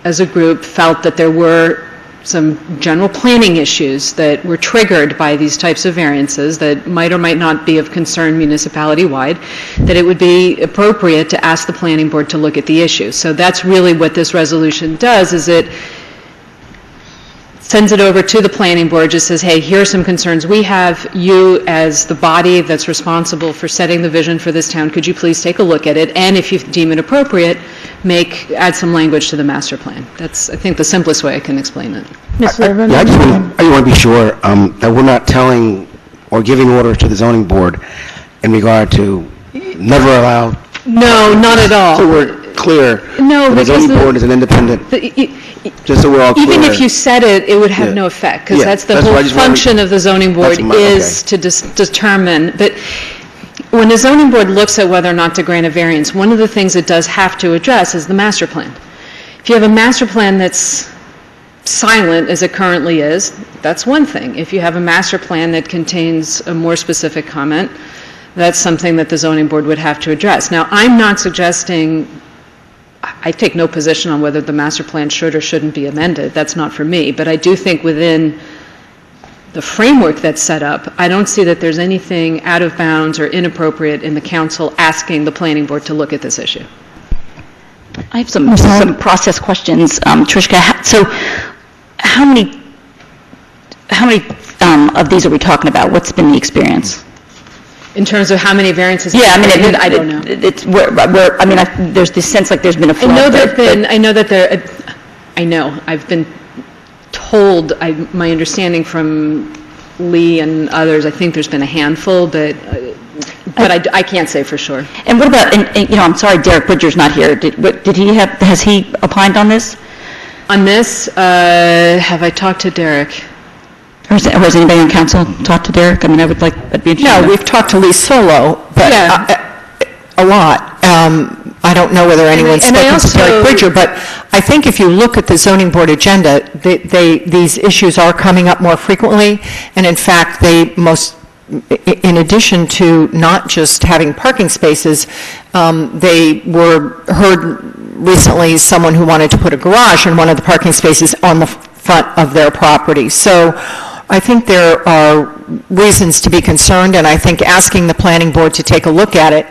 as a group felt that there were some general planning issues that were triggered by these types of variances that might or might not be of concern municipality-wide, that it would be appropriate to ask the planning board to look at the issue. So that's really what this resolution does, is it sends it over to the planning board, just says, hey, here are some concerns we have. You, as the body that's responsible for setting the vision for this town, could you please take a look at it? And if you deem it appropriate, add some language to the master plan. That's, I think, the simplest way I can explain it. Ms. Liverman? I just want to be sure that we're not telling or giving orders to the zoning board in regard to never allow. No, not at all. So we're clear. No, the zoning board is an independent. Just so we're all clear. Even if you said it, it would have no effect, because that's the whole function of the zoning board is to determine. But when the zoning board looks at whether or not to grant a variance, one of the things it does have to address is the master plan. If you have a master plan that's silent, as it currently is, that's one thing. If you have a master plan that contains a more specific comment, that's something that the zoning board would have to address. Now, I'm not suggesting, I take no position on whether the master plan should or shouldn't be amended. That's not for me. But I do think within the framework that's set up, I don't see that there's anything out of bounds or inappropriate in the council asking the planning board to look at this issue. I have some process questions, Trishka. So how many of these are we talking about? What's been the experience? In terms of how many variances? Yeah, I mean, I don't know. It's I mean, there's this sense like there's been a flood. I've been told, my understanding from Lee and others, I think there's been a handful, but I can't say for sure. And what about, I'm sorry, Derek Bridger's not here. Has he opined on this? On this, have I talked to Derek? Or has anybody on council talked to Derek? I mean, I'd be interested. No, we've talked to Lee Solo, but a lot. I don't know whether anyone's spoken to Derek Bridger, but I think if you look at the zoning board agenda, these issues are coming up more frequently, and in fact, in addition to not just having parking spaces, they were heard recently someone who wanted to put a garage in one of the parking spaces on the front of their property. So I think there are reasons to be concerned, and I think asking the planning board to take a look at it,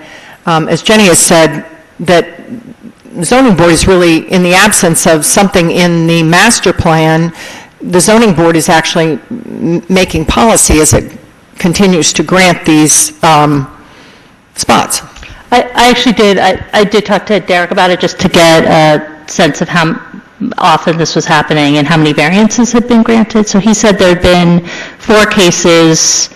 as Jenny has said, that zoning board is really, in the absence of something in the master plan, the zoning board is actually making policy as it continues to grant these spots. I actually did. I did talk to Derek about it just to get a sense of how often this was happening and how many variances had been granted. So he said there had been 4 cases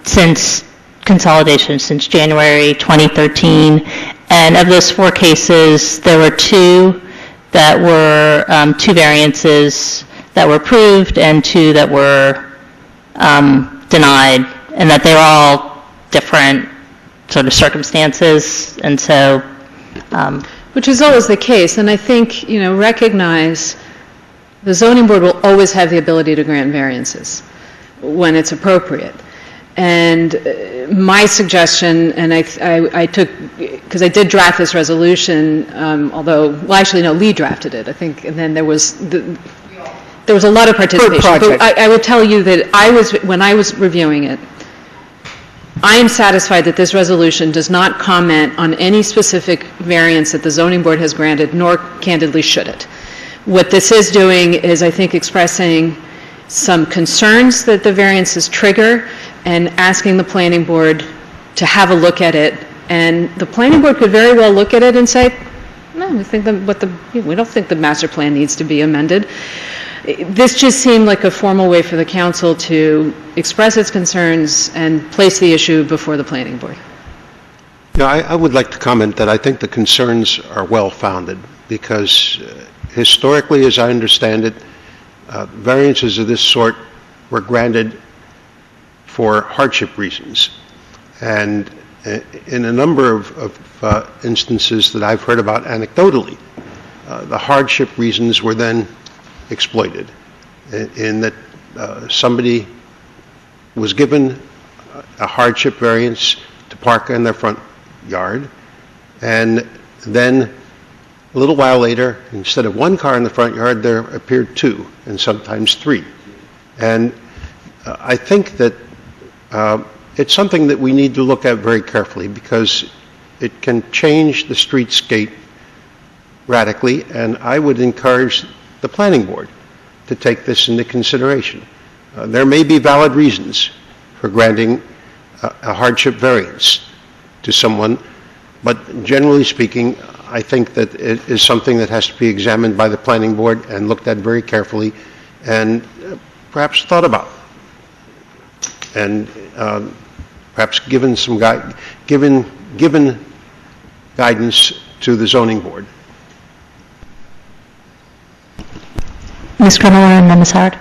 since consolidation, since January 2013. And of those 4 cases, there were 2 that were 2 variances that were approved and 2 that were denied, and that they were all different sort of circumstances. And so which is always the case, and I think, recognize the zoning board will always have the ability to grant variances when it's appropriate. And my suggestion, and I took, because I did draft this resolution, Lee drafted it, I think, and then there was a lot of participation. But I will tell you that when I was reviewing it, I am satisfied that this resolution does not comment on any specific variance that the zoning board has granted, nor candidly should it. What this is doing is, I think, expressing some concerns that the variances trigger and asking the planning board to have a look at it. And the planning board could very well look at it and say, no, we don't think the master plan needs to be amended. This just seemed like a formal way for the council to express its concerns and place the issue before the planning board. Yeah, I would like to comment that I think the concerns are well-founded because historically, as I understand it, variances of this sort were granted for hardship reasons. And in a number of instances that I've heard about anecdotally, the hardship reasons were then exploited in that somebody was given a hardship variance to park in their front yard, and then a little while later, instead of 1 car in the front yard, there appeared 2 and sometimes 3. And I think that it's something that we need to look at very carefully because it can change the streetscape radically, and I would encourage the planning board to take this into consideration. There may be valid reasons for granting a hardship variance to someone, but generally speaking, I think that it is something that has to be examined by the planning board and looked at very carefully and perhaps thought about and perhaps given guidance to the zoning board. Ms. Kremiller and then Ms. Howard.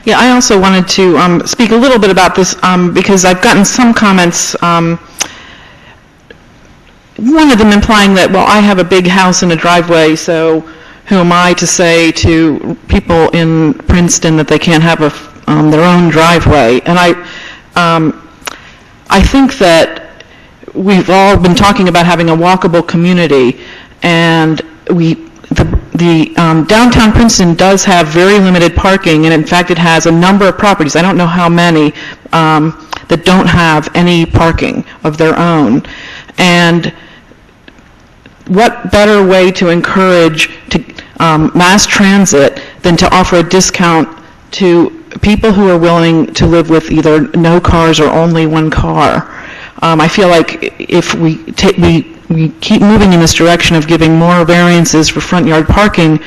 Yeah, I also wanted to speak a little bit about this because I've gotten some comments, one of them implying that, well, I have a big house and a driveway, so who am I to say to people in Princeton that they can't have their own driveway? And I think that we've all been talking about having a walkable community, and the the downtown Princeton does have very limited parking, and in fact, it has a number of properties, I don't know how many, that don't have any parking of their own. And what better way to encourage mass transit than to offer a discount to people who are willing to live with either no cars or only one car? I feel like if we keep moving in this direction of giving more variances for front yard parking,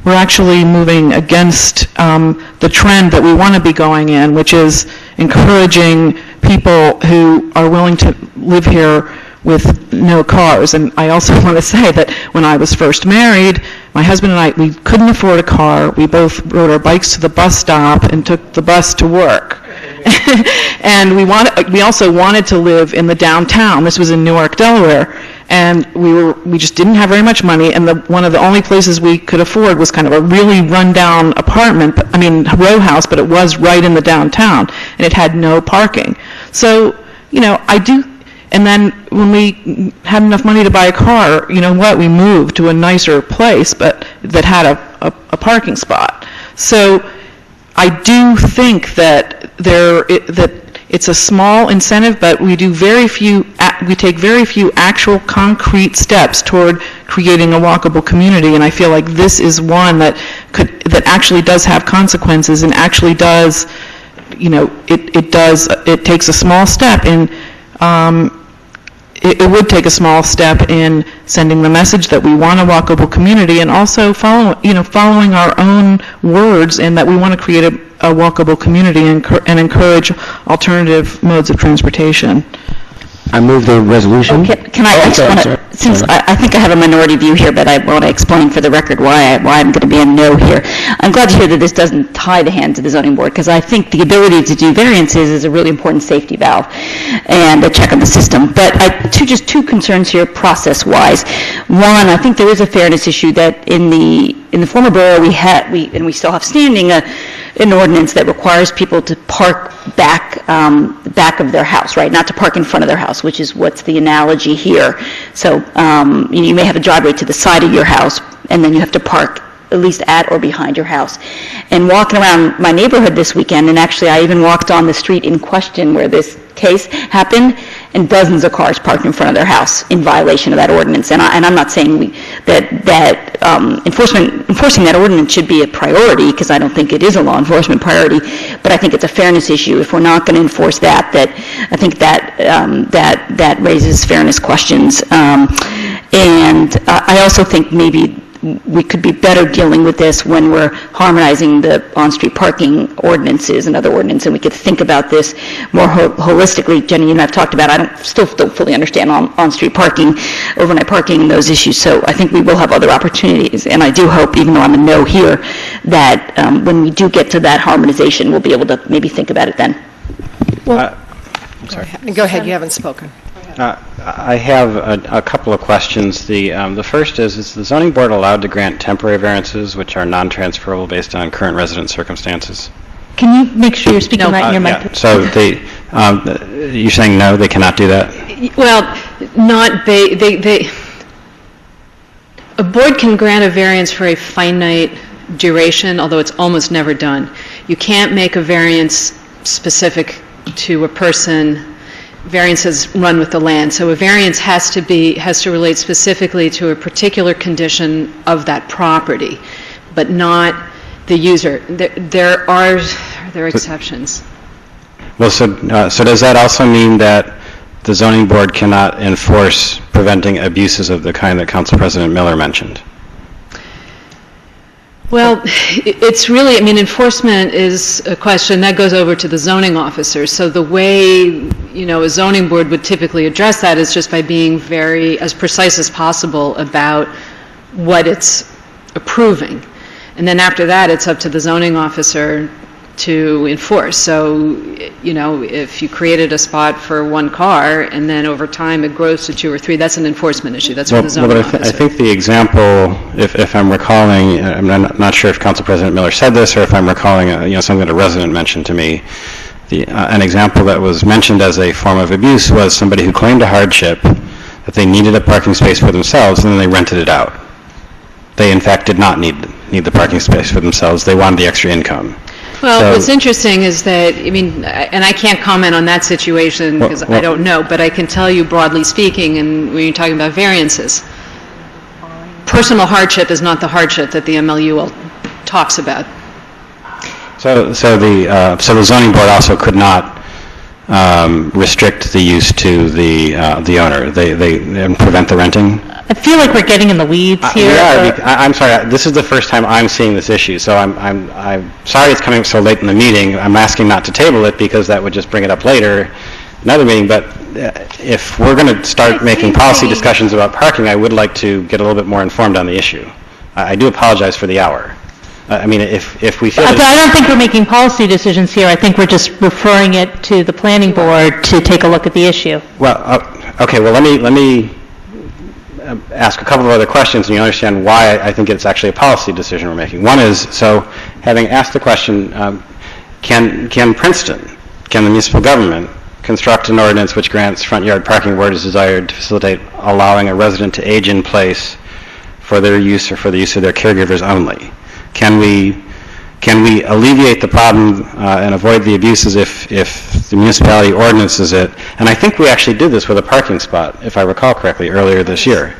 we're actually moving against the trend that we want to be going in, which is encouraging people who are willing to live here with no cars. And I also want to say that when I was first married, my husband and I, we couldn't afford a car. We both rode our bikes to the bus stop and took the bus to work. And we also wanted to live in the downtown. This was in Newark, Delaware. And we just didn't have very much money, and one of the only places we could afford was kind of a really run-down apartment, row house, but it was right in the downtown, and it had no parking. So, and then when we had enough money to buy a car, we moved to a nicer place, but that had a parking spot. So I do think that it's a small incentive, but we take very few actual concrete steps toward creating a walkable community, and I feel like this is one that actually does have consequences and actually does, it takes a small step in, it would take a small step in sending the message that we want a walkable community, and also following our own words, and that we want to create a walkable community and encourage alternative modes of transportation. I move the resolution. Can I since I think I have a minority view here, but I want to explain for the record why I'm going to be a no here. I'm glad to hear that this doesn't tie the hands of the zoning board, because I think the ability to do variances is a really important safety valve and a check on the system. But just two concerns here process-wise. One, I think there is a fairness issue that in the former borough we still have standing an ordinance that requires people to park back of their house, right? Not to park in front of their house, which is what's the analogy here. So you may have a driveway to the side of your house, and then you have to park at least at or behind your house. And walking around my neighborhood this weekend, and actually I even walked on the street in question where this case happened, and dozens of cars parked in front of their house in violation of that ordinance. And I'm not saying that enforcing that ordinance should be a priority, because I don't think it is a law enforcement priority, but I think it's a fairness issue. If we're not going to enforce that I think that raises fairness questions. And I also think maybe we could be better dealing with this when we're harmonizing the on-street parking ordinances and other ordinances, and we could think about this more holistically. Jenny, you and I have talked about, still don't fully understand on-street parking, overnight parking, and those issues, so I think we will have other opportunities, and I do hope, even though I'm a no here, that when we do get to that harmonization, we'll be able to maybe think about it then. Well, go ahead, you haven't spoken. I have a couple of questions. The first is the zoning board allowed to grant temporary variances which are non-transferable based on current resident circumstances? Can you make sure you're speaking right in your mic? Yeah. So you're saying no, they cannot do that? Well, a board can grant a variance for a finite duration, although it's almost never done. You can't make a variance specific to a person. Variances run with the land, so a variance has to relate specifically to a particular condition of that property, but not the user. There are exceptions. Well, so does that also mean that the zoning board cannot enforce preventing abuses of the kind that Council President Miller mentioned? Well, it's really, enforcement is a question that goes over to the zoning officer. So the way, a zoning board would typically address that is just by being as precise as possible about what it's approving. And then after that, it's up to the zoning officer to enforce. So, if you created a spot for one car and then over time it grows to 2 or 3, that's an enforcement issue. That's for the zoning officer. I think the example, if I'm recalling, I'm not sure if Council President Miller said this or if I'm recalling, something that a resident mentioned to me. An example that was mentioned as a form of abuse was somebody who claimed a hardship that they needed a parking space for themselves and then they rented it out. they in fact did not need the parking space for themselves. They wanted the extra income. Well, So- what's interesting is that, I mean, and I can't comment on that situation because I don't know, but I can tell you broadly speaking, and when you're talking about variances, personal hardship is not the hardship that the MLUL talks about. So the zoning board also could not restrict the use to the owner. They and prevent the renting. I feel like we're getting in the weeds here. I'm sorry. This is the first time I'm seeing this issue, so I'm sorry it's coming so late in the meeting. I'm asking not to table it because that would just bring it up later, another meeting. But if we're going to start making policy discussions about parking, I would like to get a little bit more informed on the issue. I do apologize for the hour. I mean, if we feel I don't think we're making policy decisions here. I think we're just referring it to the planning board to take a look at the issue. Well, okay. Well, let me ask a couple of other questions, and you understand why I think it's actually a policy decision we're making. One is, so having asked the question, can Princeton, can the municipal government construct an ordinance which grants front yard parking where it is desired to facilitate allowing a resident to age in place for their use or for the use of their caregivers only? Can we alleviate the problem and avoid the abuses if the municipality ordinances it? And I think we actually did this with a parking spot, if I recall correctly, earlier this year.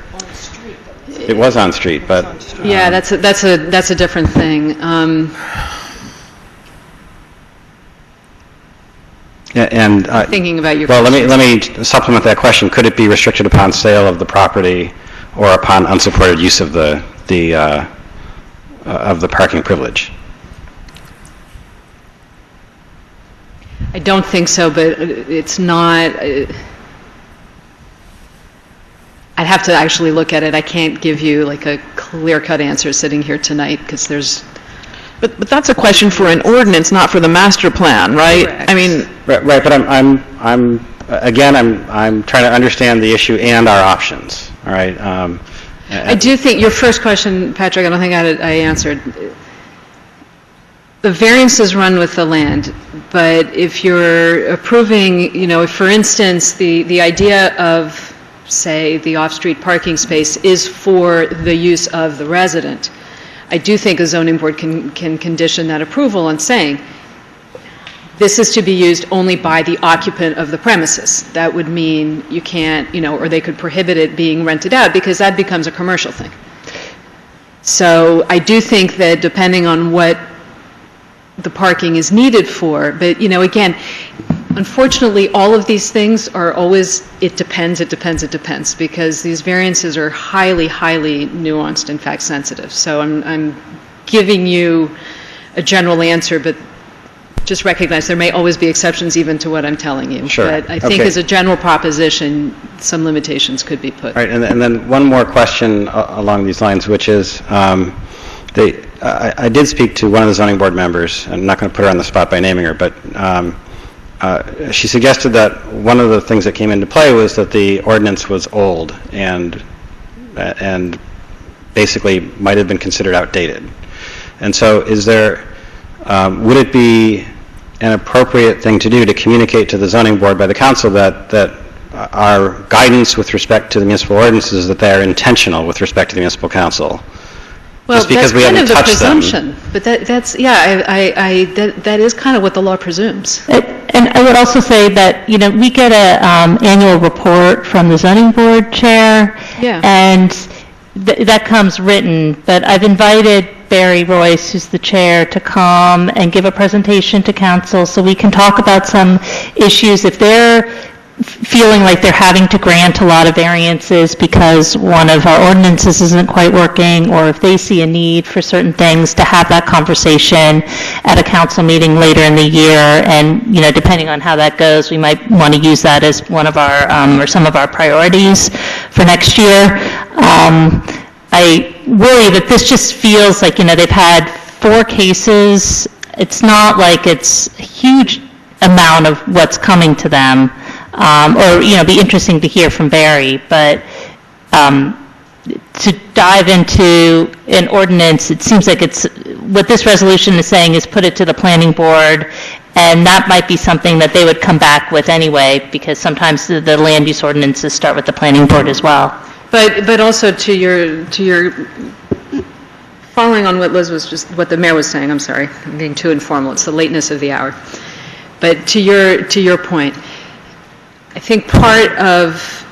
It was on street, but Yeah, that's a different thing. and Thinking about your well, let me supplement that question. Could it be restricted upon sale of the property or upon unsupported use of the parking privilege? I don't think so, but it's not, I'd have to actually look at it. I can't give you like a clear-cut answer sitting here tonight because there's... But that's a question for an ordinance, not for the master plan, right? Correct. I mean... Right, but I'm trying to understand the issue and our options, all right? I do think your first question, Patrick, I don't think I answered. The variances run with the land, but if you're approving, if for instance the idea of, say, the off-street parking space is for the use of the resident, I do think a zoning board can condition that approval on saying this is to be used only by the occupant of the premises. That would mean you can't, or they could prohibit it being rented out because that becomes a commercial thing. So I do think that depending on what the parking is needed for, but, again, unfortunately, all of these things are always, it depends, because these variances are highly, highly nuanced and fact-sensitive. So I'm giving you a general answer, but just recognize there may always be exceptions even to what I'm telling you. Sure. But I think Okay. as a general proposition, some limitations could be put. All right, and then one more question along these lines, which is, I did speak to one of the zoning board members. I'm not going to put her on the spot by naming her, but she suggested that one of the things that came into play was that the ordinance was old and basically might have been considered outdated. And so would it be an appropriate thing to do to communicate to the zoning board by the council that our guidance with respect to the municipal ordinances is that they are intentional with respect to the municipal council? Well, Just because that's we kind haven't of the touched them. presumption, but that's, that is kind of what the law presumes. And I would also say that, we get a annual report from the zoning board chair. Yeah. And that comes written, but I've invited Barry Royce, who's the chair, to come and give a presentation to council so we can talk about some issues. If they're feeling like they're having to grant a lot of variances because one of our ordinances isn't quite working, or if they see a need for certain things, to have that conversation at a council meeting later in the year. And, depending on how that goes, we might want to use that as one of our, or some of our priorities for next year. I worry that this just feels like, they've had 4 cases. It's not like it's a huge amount of what's coming to them. Or, be interesting to hear from Barry, but to dive into an ordinance, it seems like it's, what this resolution is saying is put it to the planning board, and that might be something that they would come back with anyway, because sometimes the land use ordinances start with the planning board as well. But also to your Following on what what the mayor was saying, I'm sorry, I'm being too informal, it's the lateness of the hour. But to your point, I think part of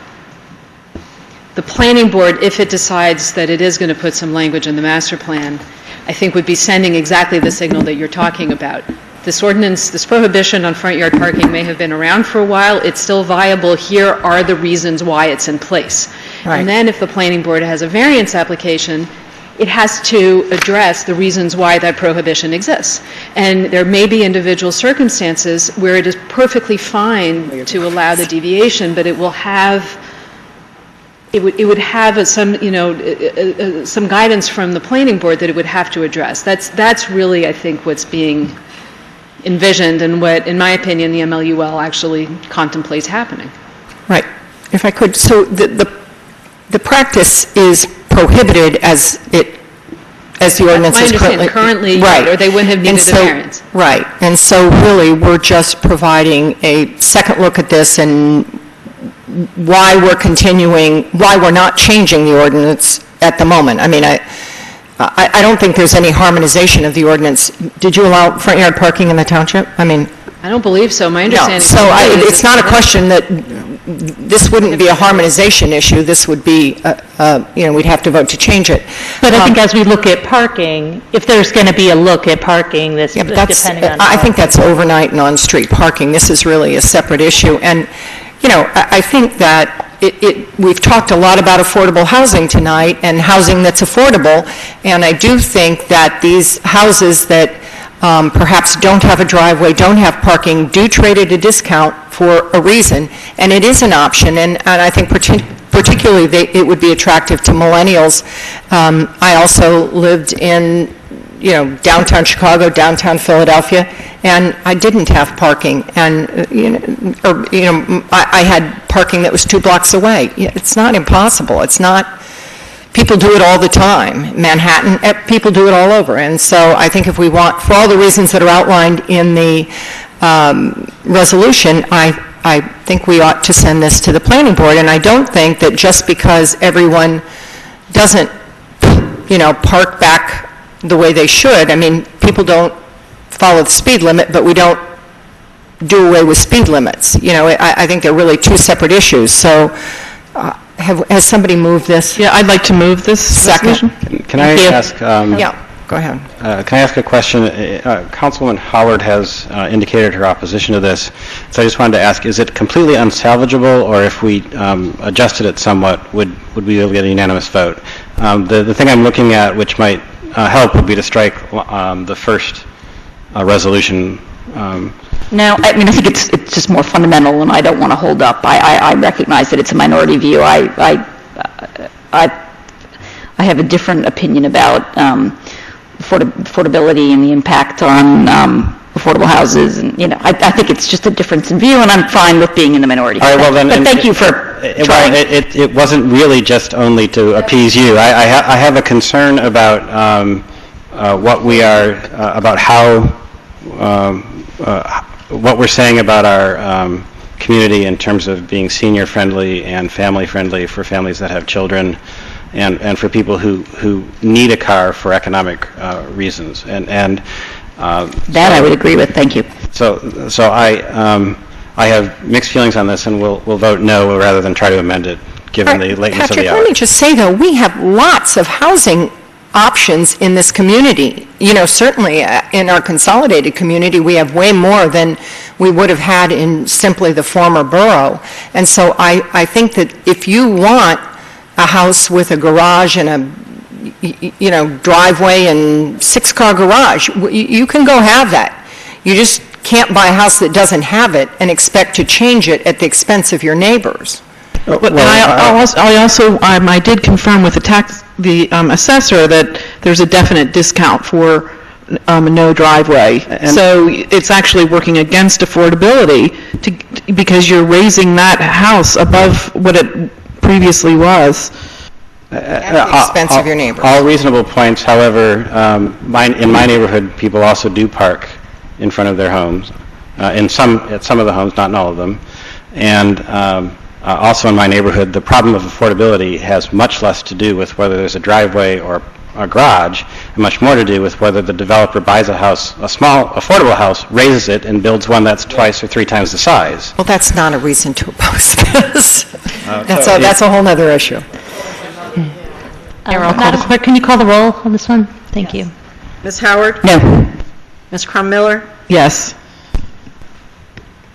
the planning board, if it decides that it is going to put some language in the master plan, I think would be sending exactly the signal that you're talking about. This ordinance, this prohibition on front yard parking may have been around for a while, it's still viable, here are the reasons why it's in place. Right. And then if the planning board has a variance application, it has to address the reasons why that prohibition exists. And there may be individual circumstances where it is perfectly fine to allow the deviation, but it will have, it would have some guidance from the planning board that it would have to address. That's really, I think, what's being envisioned and what, in my opinion, the MLUL actually contemplates happening. Right. If I could, so the practice is prohibited as the ordinance is currently, right, or they wouldn't have needed a variance. Right, and so really we're just providing a second look at this and why we're not changing the ordinance at the moment. I mean, I don't think there's any harmonization of the ordinance. Did you allow front yard parking in the township? I mean, I don't believe so. My understanding. No, so it's not a question that this wouldn't be a harmonization issue. This would be, we'd have to vote to change it. But I think as we look at parking, if there's going to be a look at parking, depending on. I think that's overnight and on-street parking. This is really a separate issue. And, I think that we've talked a lot about affordable housing tonight and housing that's affordable. And I do think that these houses that perhaps don't have a driveway, don't have parking, do trade at a discount for a reason, and it is an option, and I think particularly it would be attractive to millennials. I also lived in, downtown Chicago, downtown Philadelphia, and I didn't have parking, and, I had parking that was 2 blocks away. It's not impossible. It's not. People do it all the time. Manhattan, people do it all over. And so I think if we want, for all the reasons that are outlined in the resolution, I think we ought to send this to the planning board. And I don't think that just because everyone doesn't, park back the way they should, I mean, people don't follow the speed limit, but we don't do away with speed limits. I think they're really two separate issues. So has somebody moved this? Yeah, I'd like to move this. Second. Can I ask? Yeah, go ahead. Can I ask a question? Councilwoman Howard has indicated her opposition to this, so I just wanted to ask: is it completely unsalvageable, or if we adjusted it somewhat, would we be able to get a unanimous vote? The thing I'm looking at, which might help, would be to strike the first resolution. No, I mean, I think it's just more fundamental, and I don't want to hold up. I recognize that it's a minority view. I have a different opinion about affordability and the impact on affordable houses, and I think it's just a difference in view, and I'm fine with being in the minority. All right, well then, but thank you for trying. It wasn't really just only to appease you. I have a concern about what we are about how. What we're saying about our community in terms of being senior-friendly and family-friendly for families that have children and for people who need a car for economic reasons. That I would agree with. Thank you. So I have mixed feelings on this, and we'll vote no rather than try to amend it, given the lateness of the hour. Let me just say, though, we have lots of housing options in this community. Certainly in our consolidated community, we have way more than we would have had in simply the former borough. And so I think that if you want a house with a garage and a driveway and 6-car garage, you can go have that. You just can't buy a house that doesn't have it and expect to change it at the expense of your neighbors. But I did confirm with the assessor that there's a definite discount for no driveway. So it's actually working against affordability because you're raising that house above what it previously was. At the expense of your neighbors. All reasonable points. However, in my neighborhood, people also do park in front of their homes. At some of the homes, not in all of them. And also in my neighborhood, the problem of affordability has much less to do with whether there's a driveway or a garage, and much more to do with whether the developer buys a house, a small, affordable house, raises it, and builds one that's twice or three times the size. Well, that's not a reason to oppose this. So That's a whole other issue. Madam Clerk, can you call the roll on this one? Thank you. Ms. Howard? No. Ms. Crum-Miller? Yes.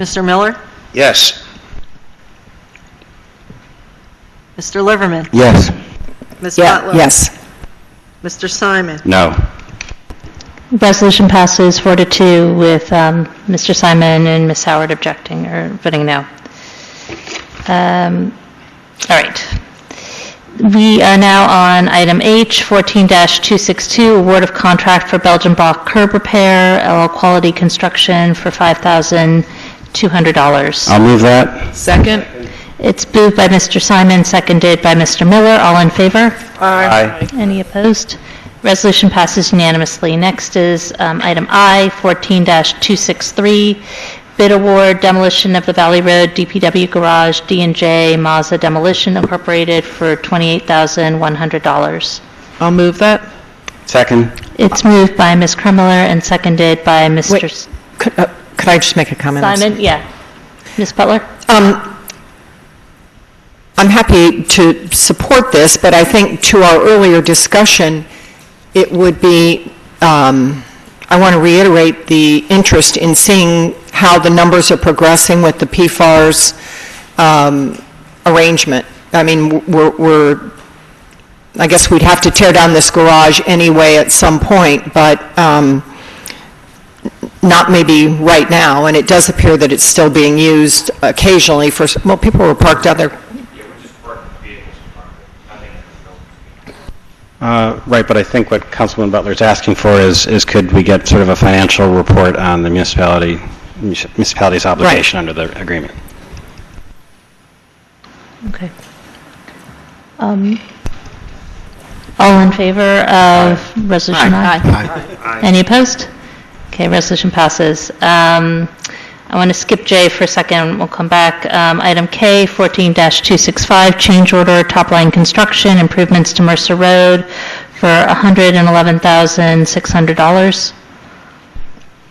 Mr. Miller? Yes. Mr. Liverman? Yes. Ms. Yeah, Butler? yes. Mr. Simon? No. Resolution passes 4-2 with Mr. Simon and Ms. Howard objecting or voting no. All right. We are now on item H, 14-262, award of contract for Belgian block curb repair, LL Quality Construction for $5,200. I'll move that. Second? It's moved by Mr. Simon, seconded by Mr. Miller. All in favor? Aye. Any opposed? Resolution passes unanimously. Next is item I, 14-263, bid award demolition of the Valley Road DPW Garage D&J Mazda Demolition Incorporated for $28,100. I'll move that. Second. It's moved by Ms. Kremler and seconded by Mr. Wait, could I just make a comment? Simon. Yeah. Ms. Butler? I'm happy to support this, but I think to our earlier discussion, it would be, I want to reiterate the interest in seeing how the numbers are progressing with the PFAR's arrangement. I mean, I guess we'd have to tear down this garage anyway at some point, but not maybe right now, and it does appear that it's still being used occasionally for, well, people were parked out there. Right, but I think what Councilman Butler's asking for is could we get sort of a financial report on the municipality's obligation under the agreement? Okay. All in favor of Resolution I? Aye. Any opposed? Okay, resolution passes. I want to skip J for a second. We'll come back. Item K, 14-265, change order, top line construction, improvements to Mercer Road for $111,600.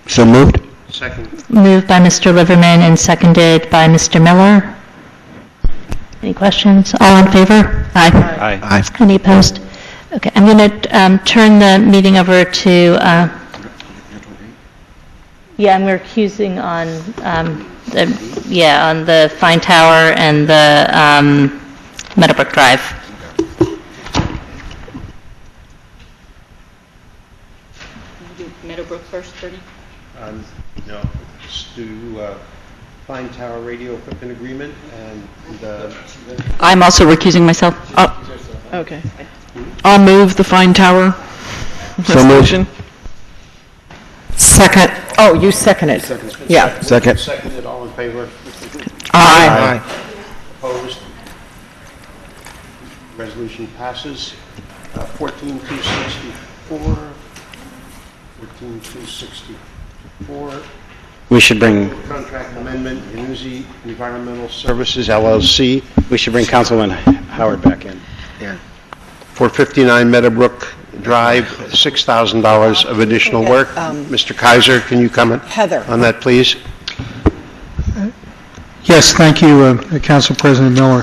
So moved. Second. Moved by Mr. Liverman and seconded by Mr. Miller. Any questions? All in favor? Aye. Aye. Any opposed? Okay, I'm going to turn the meeting over to, I'm recusing on, on the Fine Tower and the Meadowbrook Drive. Meadowbrook first, 30? No, let's do Fine Tower Radio Equipment Agreement and I'm also recusing myself. Okay. I'll move the Fine Tower resolution. Second. Oh, you seconded. Yeah. Second. Seconded, all in favor? Aye. Opposed? Resolution passes. 14-264. 14-264. We should bring, Contract amendment, Unuzi Environmental Services LLC. we should bring Councilman Howard back in. Yeah. For 59 Meadowbrook Drive, $6,000 of additional work. Mr. Kaiser, can you comment Heather. on that, please? Yes, thank you, Council President Miller.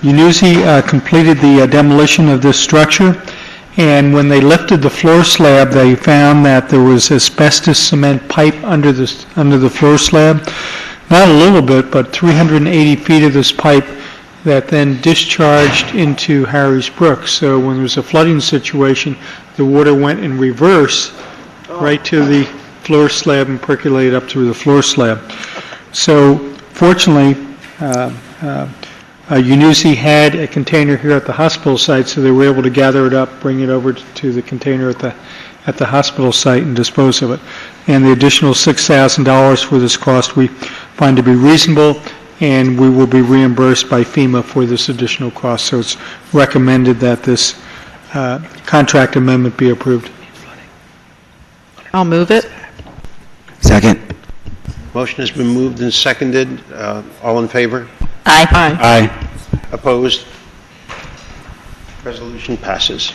Unuzi completed the demolition of this structure, and when they lifted the floor slab, they found that there was asbestos cement pipe under the floor slab. Not a little bit, but 380 feet of this pipe that then discharged into Harry's Brook. So when there was a flooding situation, the water went in reverse right to the floor slab and percolated up through the floor slab. So fortunately, Unuzi had a container here at the hospital site, so they were able to gather it up, bring it over to the container at the hospital site and dispose of it. And the additional $6,000 for this cost we find to be reasonable, and we will be reimbursed by FEMA for this additional cost. So it's recommended that this contract amendment be approved. I'll move it. Second. Motion has been moved and seconded. All in favor? Aye. Aye. Opposed? Resolution passes.